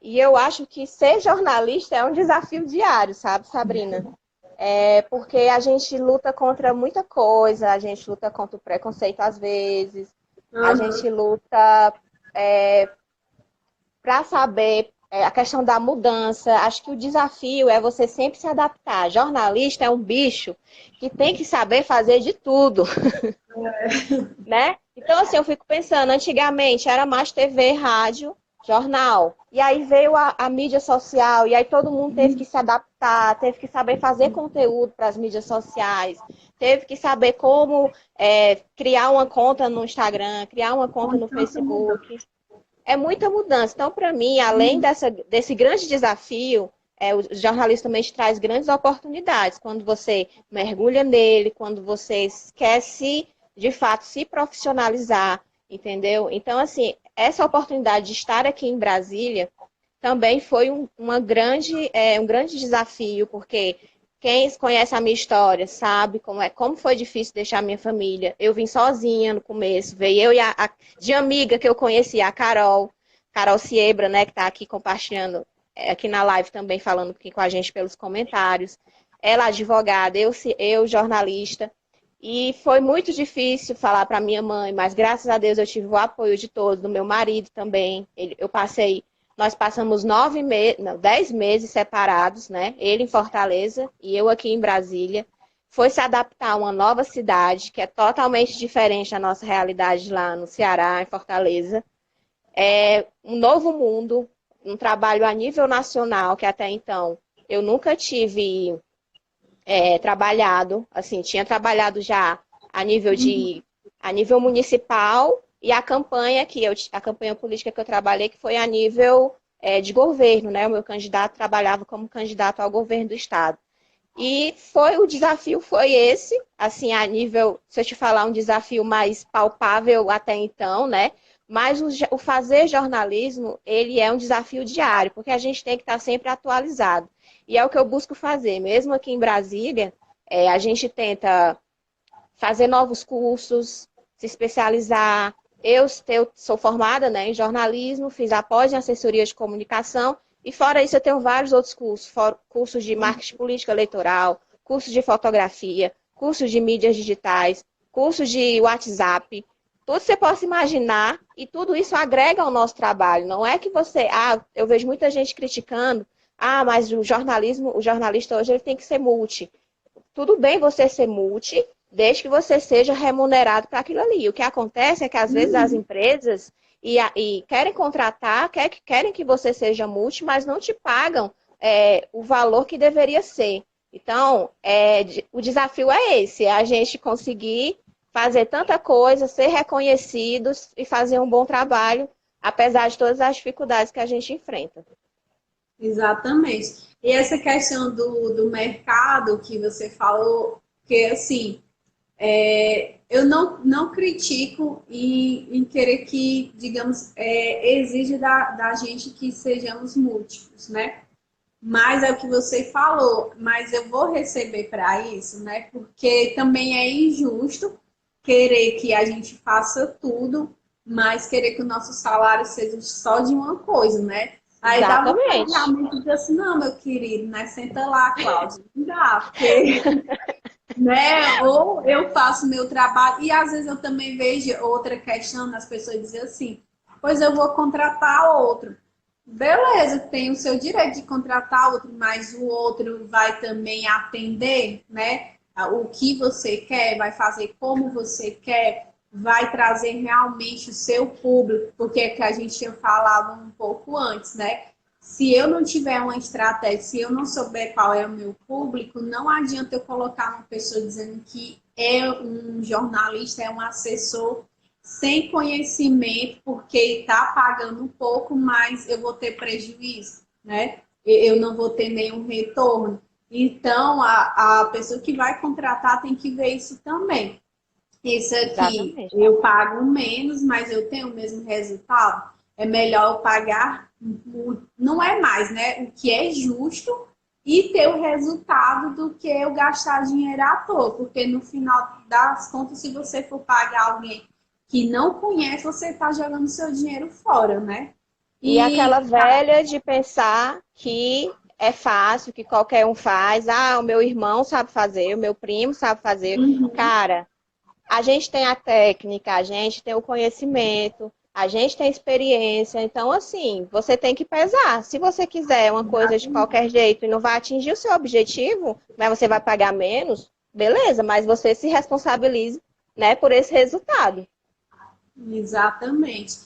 e eu acho que ser jornalista é um desafio diário, sabe, Sabrina? Porque a gente luta contra muita coisa, a gente luta contra o preconceito às vezes, a Uhum. gente luta para saber a questão da mudança. Acho que o desafio é você sempre se adaptar. Jornalista é um bicho que tem que saber fazer de tudo, né? Então, assim, eu fico pensando, antigamente era mais TV, rádio, jornal. E aí veio a mídia social, e aí todo mundo teve que se adaptar, teve que saber fazer conteúdo para as mídias sociais, teve que saber como criar uma conta no Instagram, criar uma conta Com no tanta mudança. Facebook. É muita mudança. Então, para mim, além desse grande desafio, o jornalismo também te traz grandes oportunidades. Quando você mergulha nele, quando você quer de fato, se profissionalizar, entendeu? Então, assim, essa oportunidade de estar aqui em Brasília também foi um grande desafio, porque quem conhece a minha história sabe como foi difícil deixar a minha família. Eu vim sozinha no começo, veio eu e de amiga que eu conheci, a Carol Siebra, né, que está aqui compartilhando aqui na live também, falando aqui com a gente pelos comentários. Ela advogada, eu jornalista. E foi muito difícil falar para minha mãe, mas graças a Deus eu tive o apoio de todos, do meu marido também. Nós passamos 10 meses separados, né? Ele em Fortaleza e eu aqui em Brasília. Foi se adaptar a uma nova cidade, que é totalmente diferente da nossa realidade lá no Ceará, em Fortaleza. É um novo mundo, um trabalho a nível nacional, que até então eu nunca tive trabalhado, assim, tinha trabalhado já a nível a nível municipal e a campanha política que eu trabalhei, que foi a nível de governo, né? O meu candidato trabalhava como candidato ao governo do estado. E o desafio foi esse, assim, a nível, se eu te falar, um desafio mais palpável até então, né? Mas o fazer jornalismo, ele é um desafio diário, porque a gente tem que estar sempre atualizado. E é o que eu busco fazer. Mesmo aqui em Brasília, a gente tenta fazer novos cursos, se especializar. Eu sou formada, né, em jornalismo, fiz a pós em assessoria de comunicação, e fora isso eu tenho vários outros cursos, cursos de marketing política eleitoral, cursos de fotografia, cursos de mídias digitais, cursos de WhatsApp, tudo você possa imaginar, e tudo isso agrega ao nosso trabalho. Não é que eu vejo muita gente criticando, mas o jornalista hoje ele tem que ser multi. Tudo bem você ser multi, desde que você seja remunerado para aquilo ali. O que acontece é que, às vezes, as empresas e querem contratar, querem que você seja multi, mas não te pagam o valor que deveria ser. Então, o desafio é esse, é a gente conseguir fazer tanta coisa, ser reconhecidos e fazer um bom trabalho, apesar de todas as dificuldades que a gente enfrenta. Exatamente. E essa questão do mercado que você falou, que assim, eu não critico em querer que, digamos, exige da gente que sejamos múltiplos, né? Mas é o que você falou, mas eu vou receber para isso, né? Porque também é injusto querer que a gente faça tudo, mas querer que o nosso salário seja só de uma coisa, né? Aí dá vontade Exatamente. realmente de dizer assim, não, meu querido, né? Senta lá, Cláudia. Não dá, porque, né? Ou eu faço meu trabalho, e às vezes eu também vejo outra questão, as pessoas dizem assim, pois eu vou contratar outro. Beleza, tem o seu direito de contratar outro, mas o outro vai também atender, né? O que você quer, vai fazer como você quer, vai trazer realmente o seu público, porque é que a gente tinha falado um pouco antes, né? Se eu não tiver uma estratégia, se eu não souber qual é o meu público, não adianta eu colocar uma pessoa dizendo que é um jornalista, é um assessor sem conhecimento, porque está pagando um pouco, mas eu vou ter prejuízo, né? Eu não vou ter nenhum retorno. Então, a pessoa que vai contratar tem que ver isso também. Isso aqui Exatamente. eu pago menos, mas eu tenho o mesmo resultado. É melhor eu pagar, não é mais, né? O que é justo e ter o resultado do que eu gastar dinheiro à toa, porque no final das contas, se você for pagar alguém que não conhece, você está jogando seu dinheiro fora, né? E E aquela velha de pensar que é fácil, que qualquer um faz. Ah, o meu irmão sabe fazer, o meu primo sabe fazer. Cara, a gente tem a técnica, a gente tem o conhecimento, a gente tem experiência. Então, assim, você tem que pesar. Se você quiser uma coisa de qualquer jeito e não vai atingir o seu objetivo, mas você vai pagar menos, beleza, mas você se responsabilize, né, por esse resultado. exatamente,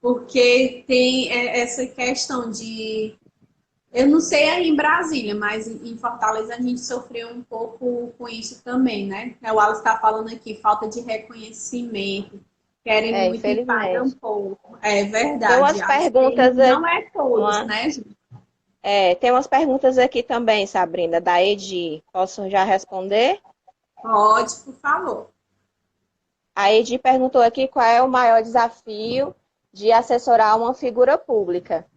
porque tem essa questão de, eu não sei aí em Brasília, mas em Fortaleza a gente sofreu um pouco com isso também, né? O Wallace está falando aqui, falta de reconhecimento, querem É, muito e pagam infelizmente. pouco. É Tem verdade, umas acho que perguntas, não é todos, uma, né, gente? tem umas perguntas aqui também, Sabrina, da Edi. Posso já responder? Pode, por favor. A Edi perguntou aqui qual é o maior desafio de assessorar uma figura pública.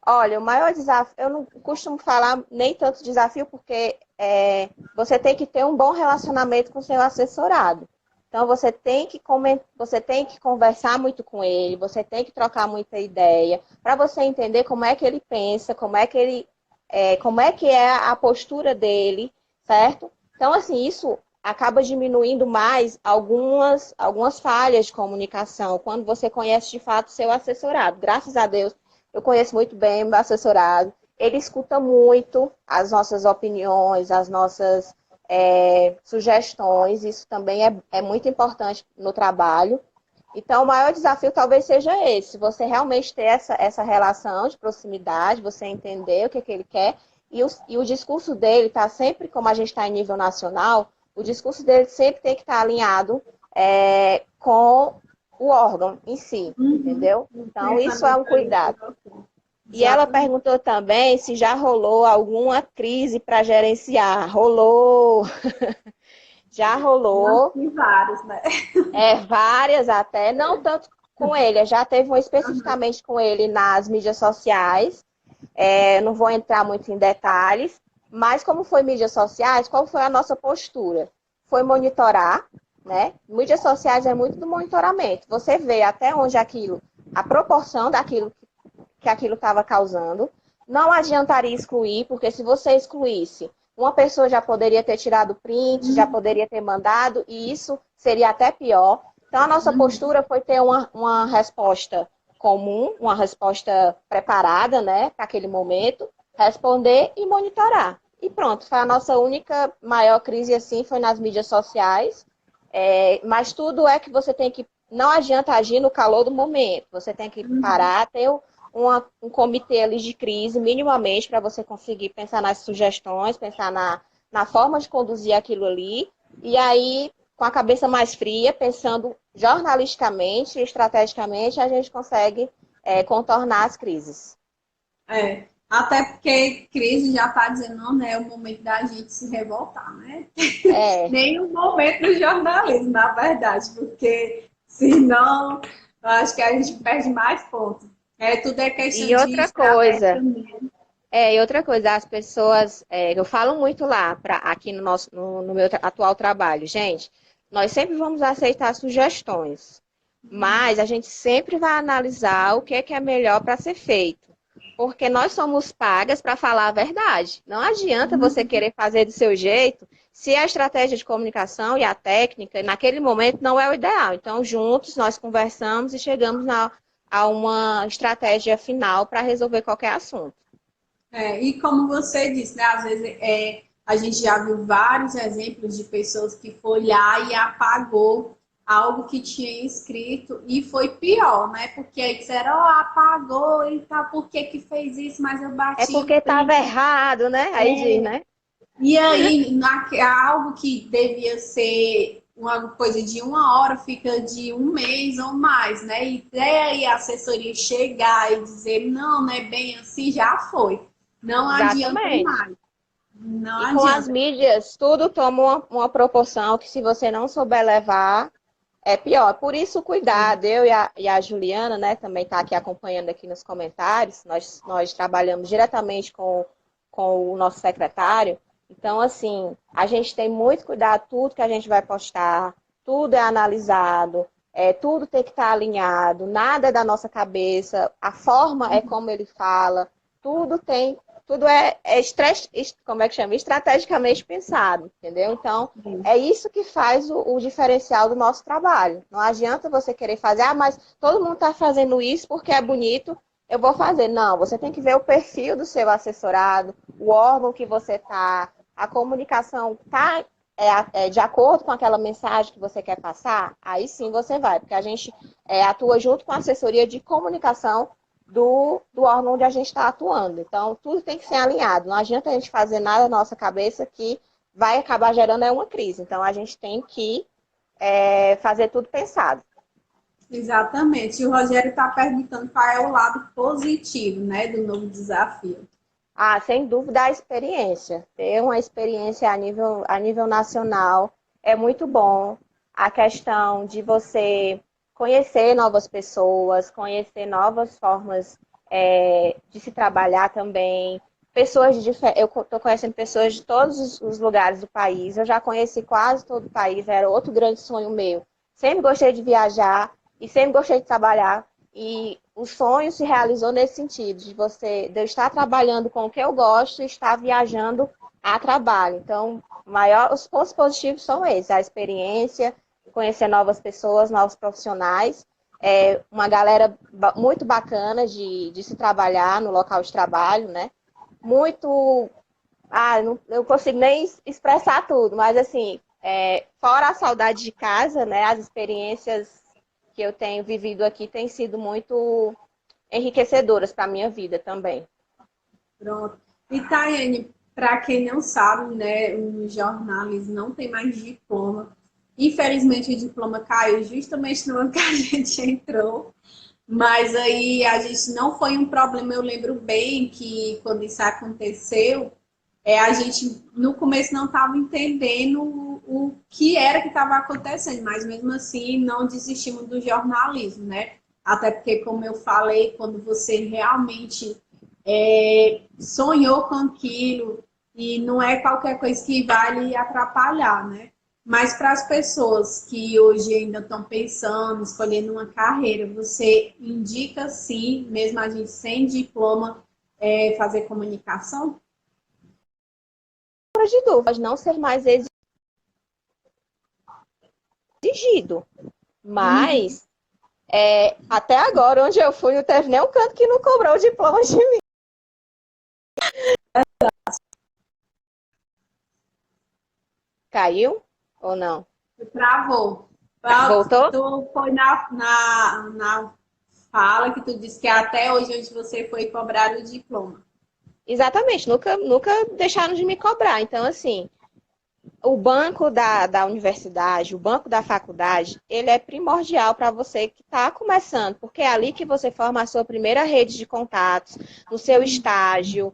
Olha, o maior desafio, eu não costumo falar nem tanto desafio, porque você tem que ter um bom relacionamento com o seu assessorado. Então, você tem que conversar muito com ele, você tem que trocar muita ideia, para você entender como é que ele pensa, como é que é a postura dele, certo? Então, assim, isso acaba diminuindo mais algumas falhas de comunicação, quando você conhece de fato o seu assessorado. Graças a Deus, eu conheço muito bem o meu assessorado. Ele escuta muito as nossas opiniões, as nossas sugestões. Isso também é muito importante no trabalho. Então, o maior desafio talvez seja esse, você realmente ter essa relação de proximidade, você entender o que ele quer, e o discurso dele está sempre, como a gente está em nível nacional, o discurso dele sempre tem que estar alinhado com o órgão em si, Uhum. entendeu? O Então, isso é pensamento um ali do cuidado. doutor. E ela Exatamente. perguntou também se já rolou alguma crise para gerenciar. Rolou, já Não, rolou, tem vários, né? várias até, não tanto com ele, já teve uma especificamente com ele nas mídias sociais. Não vou entrar muito em detalhes, mas como foi mídias sociais, qual foi a nossa postura? Foi monitorar, né? Mídias sociais é muito do monitoramento. Você vê até onde a proporção daquilo que aquilo estava causando. Não adiantaria excluir, porque se você excluísse, uma pessoa já poderia ter tirado print, já poderia ter mandado, e isso seria até pior. Então, a nossa postura foi ter uma resposta comum, uma resposta preparada, né, para aquele momento, responder e monitorar. E pronto, foi a nossa única maior crise, assim, foi nas mídias sociais. Mas tudo é que você tem que, não adianta agir no calor do momento, você tem que parar, ter um comitê ali de crise, minimamente, para você conseguir pensar nas sugestões, pensar na forma de conduzir aquilo ali, e aí, com a cabeça mais fria, pensando jornalisticamente, estrategicamente, a gente consegue contornar as crises. Até porque crise já está dizendo, não, né? É o momento da gente se revoltar, né? É. Nem o momento do jornalismo, na verdade, porque senão eu acho que a gente perde mais pontos. É, tudo é questão E de outra estratégia coisa, mesmo. as pessoas, eu falo muito lá, aqui no nosso, no meu atual trabalho, gente, nós sempre vamos aceitar sugestões, mas a gente sempre vai analisar o que é melhor para ser feito, porque nós somos pagas para falar a verdade. Não adianta você querer fazer do seu jeito se a estratégia de comunicação e a técnica, naquele momento, não é o ideal. Então, juntos, nós conversamos e chegamos a uma estratégia final para resolver qualquer assunto. É, e como você disse, né, às vezes a gente já viu vários exemplos de pessoas que foi lá e apagou algo que tinha escrito e foi pior, né? Porque aí disseram, ó, apagou e tá, por que que fez isso? Mas eu É bati o porque estava print. errado, né? Aí diz, né? E aí, algo que devia ser uma coisa de uma hora fica de um mês ou mais, né? E até aí a assessoria chegar e dizer, não, não é bem assim, já foi. Não adianta Exatamente. mais. Não E com as adianta. mídias, tudo toma uma proporção que se você não souber levar, é pior. Por isso, cuidado. Eu e a Juliana, né, também está aqui acompanhando aqui nos comentários. Nós trabalhamos diretamente com o nosso secretário. Então, assim, a gente tem muito cuidado, tudo que a gente vai postar, tudo é analisado, tudo tem que estar alinhado, nada é da nossa cabeça, a forma é como ele fala, tudo tem, tudo como é que chama? Estrategicamente pensado, entendeu? Então, é isso que faz o diferencial do nosso trabalho. Não adianta você querer fazer, mas todo mundo está fazendo isso porque é bonito, eu vou fazer. Não, você tem que ver o perfil do seu assessorado, o órgão que você está, a comunicação está de acordo com aquela mensagem que você quer passar, aí sim você vai, porque a gente atua junto com a assessoria de comunicação do órgão onde a gente está atuando. Então, tudo tem que ser alinhado. Não adianta a gente fazer nada na nossa cabeça que vai acabar gerando uma crise. Então, a gente tem que fazer tudo pensado. Exatamente. E o Rogério está perguntando qual é o lado positivo, né, do novo desafio. Ah, sem dúvida a experiência. Ter uma experiência a nível nacional é muito bom. A questão de você conhecer novas pessoas, conhecer novas formas de se trabalhar também. Eu estou conhecendo pessoas de todos os lugares do país. Eu já conheci quase todo o país, era outro grande sonho meu. Sempre gostei de viajar e sempre gostei de trabalhar. E o sonho se realizou nesse sentido, de eu estar trabalhando com o que eu gosto e estar viajando a trabalho. Então, os pontos positivos são esses, a experiência, conhecer novas pessoas, novos profissionais, uma galera muito bacana de se trabalhar no local de trabalho, né? Muito. Não consigo nem expressar tudo, mas assim, fora a saudade de casa, né? As experiências que eu tenho vivido aqui têm sido muito enriquecedoras para a minha vida também. Pronto. E Tayane, para quem não sabe, né, o jornalismo não tem mais diploma. Infelizmente, o diploma caiu justamente no ano que a gente entrou. Mas aí a gente não foi um problema. Eu lembro bem que quando isso aconteceu, a gente no começo não estava entendendo o que era que estava acontecendo, mas mesmo assim não desistimos do jornalismo, né? Até porque, como eu falei, quando você realmente sonhou com aquilo e não é qualquer coisa que vai lhe atrapalhar, né? Mas para as pessoas que hoje ainda estão pensando, escolhendo uma carreira, você indica sim, mesmo a gente sem diploma, fazer comunicação? De dúvida, pode não ser mais exigido, Uhum. mas até agora, onde eu fui, não teve nem um canto que não cobrou o diploma de mim. Caiu ou não? Travou. Voltou? Tu foi na fala que tu disse que até hoje onde você foi cobrar o diploma. Exatamente, nunca deixaram de me cobrar. Então, assim, o banco da universidade, o banco da faculdade, ele é primordial para você que está começando, porque é ali que você forma a sua primeira rede de contatos, no seu estágio.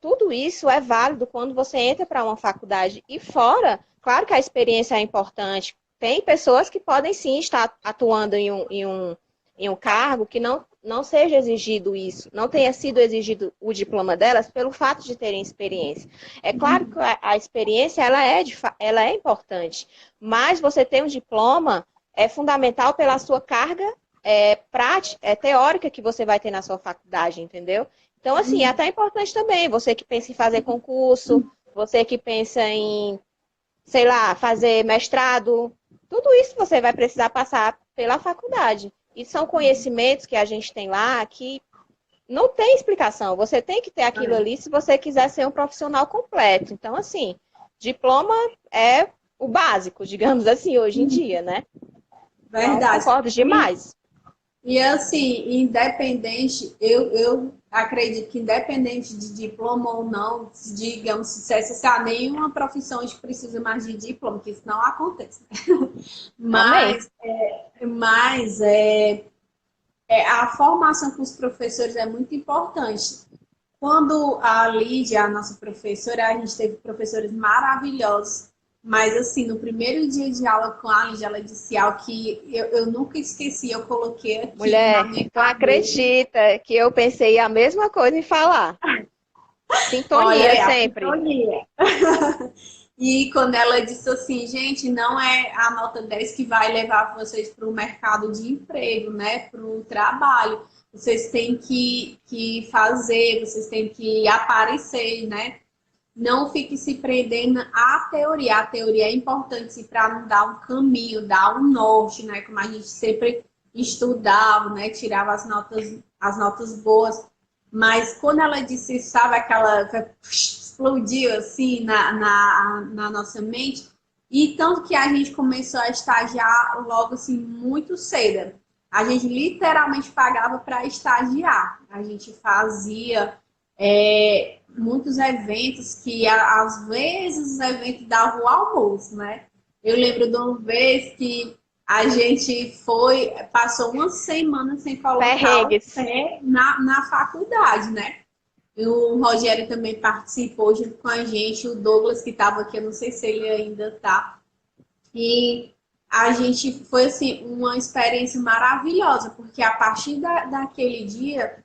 Tudo isso é válido quando você entra para uma faculdade. E fora, claro que a experiência é importante. Tem pessoas que podem sim estar atuando em um cargo que não seja exigido isso, não tenha sido exigido o diploma delas pelo fato de terem experiência. É claro que a experiência ela é importante, mas você ter um diploma é fundamental pela sua carga prática, teórica que você vai ter na sua faculdade, entendeu? Então, assim, é até importante também, você que pensa em fazer concurso, você que pensa em, sei lá, fazer mestrado, tudo isso você vai precisar passar pela faculdade. E são conhecimentos que a gente tem lá que não tem explicação. Você tem que ter aquilo ali se você quiser ser um profissional completo. Então, assim, diploma é o básico, digamos assim, hoje em dia, né? Verdade. Então, concordo demais. E assim, independente, eu acredito que independente de diploma ou não, digamos, se nenhuma profissão a gente precisa mais de diploma, que isso não acontece. Mas, a formação com os professores é muito importante. Quando a Lídia, a nossa professora, a gente teve professores maravilhosos, mas assim, no primeiro dia de aula com a Lídia, ela disse algo que eu nunca esqueci, eu coloquei aqui Mulher, na minha tu cabeça. acredita que eu pensei a mesma coisa em falar? Sintonia. Olha aí, sempre. Sintonia. E quando ela disse assim, gente, não é a nota 10 que vai levar vocês para o mercado de emprego, né? Para o trabalho. Vocês têm que fazer, vocês têm que aparecer, né? Não fique se prendendo à teoria. A teoria é importante para nos dar um caminho, dar um norte, né? Como a gente sempre estudava, né? Tirava as notas boas. Mas quando ela disse, sabe, aquela explodiu assim na nossa mente, e tanto que a gente começou a estagiar logo assim muito cedo. A gente literalmente pagava para estagiar. A gente fazia muitos eventos que às vezes os eventos davam o almoço, né? Eu lembro de uma vez que a gente passou uma semana sem colocar o pé na faculdade, né? E o Rogério também participou junto com a gente, o Douglas que estava aqui, eu não sei se ele ainda está. E a gente foi assim uma experiência maravilhosa, porque a partir daquele dia,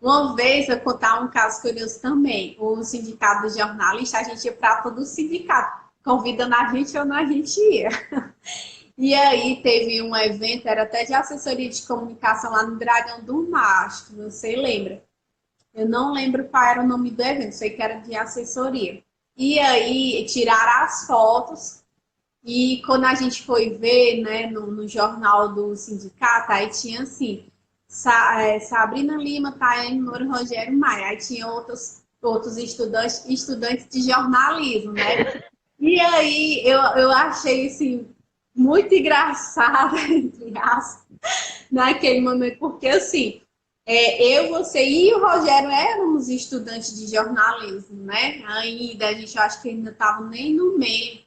uma vez, eu vou contar um caso curioso também, o sindicato de jornalistas, a gente ia para todo o sindicato, convidando a gente ou não a gente ia. E aí teve um evento, era até de assessoria de comunicação lá no Dragão do Mar, acho que você lembra. Eu não lembro qual era o nome do evento, sei que era de assessoria. E aí tiraram as fotos e quando a gente foi ver, né, no jornal do sindicato, aí tinha assim, Sabrina Lima, Tayane Moura, Rogério Maia. Aí tinha outros estudantes de jornalismo, né? E aí eu achei assim, muito engraçado, entre aspas, naquele momento, porque assim, eu, você e o Rogério éramos estudantes de jornalismo, né? Ainda, a gente acho que ainda estava nem no meio,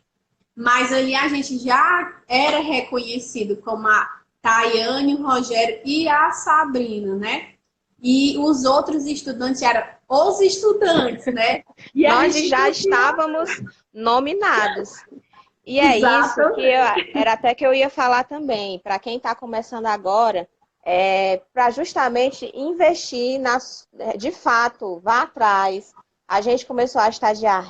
mas ali a gente já era reconhecido como a Tayane, o Rogério e a Sabrina, né? E os outros estudantes eram os estudantes, né? E nós já estávamos nominados. E é isso que era até que eu ia falar também, para quem está começando agora, para justamente investir de fato, vá atrás. A gente começou a estagiar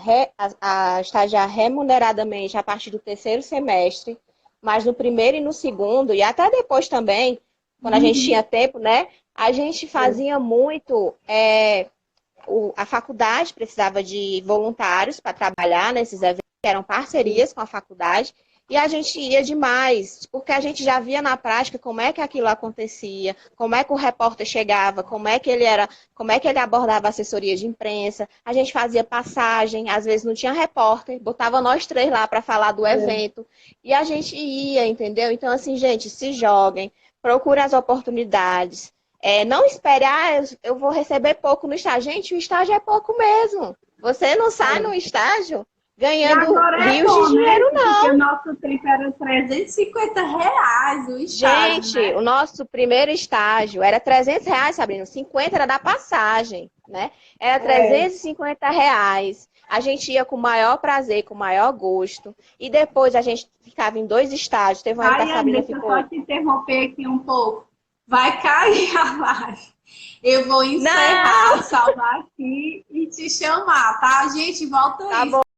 remuneradamente a partir do terceiro semestre, mas no primeiro e no segundo, e até depois também, quando a gente tinha tempo, né? A gente fazia muito. A faculdade precisava de voluntários para trabalhar nesses eventos, que eram parcerias com a faculdade, e a gente ia demais, porque a gente já via na prática como é que aquilo acontecia, como é que o repórter chegava, como é que ele abordava a assessoria de imprensa. A gente fazia passagem, às vezes não tinha repórter, botava nós três lá para falar do evento, e a gente ia, entendeu? Então, assim, gente, se joguem, procurem as oportunidades. Não espere, eu vou receber pouco no estágio. Gente, o estágio é pouco mesmo. Você não sai no estágio E ganhando agora é rios bom, de dinheiro, né? Porque o não. nosso trip era R$ 350 o estágio, Gente, né? o nosso primeiro estágio era R$ 300, Sabrina. 50 era da passagem, né? Era É. R$ 350. A gente ia com o maior prazer, com o maior gosto. E depois a gente ficava em 2 estágios. Teve uma época que a Rayane, Sabrina deixa eu só ficou. te interromper aqui um pouco. Vai cair a live. Eu vou Não! encerrar, salvar aqui e te chamar, tá? Gente, volta Tá aí. bom.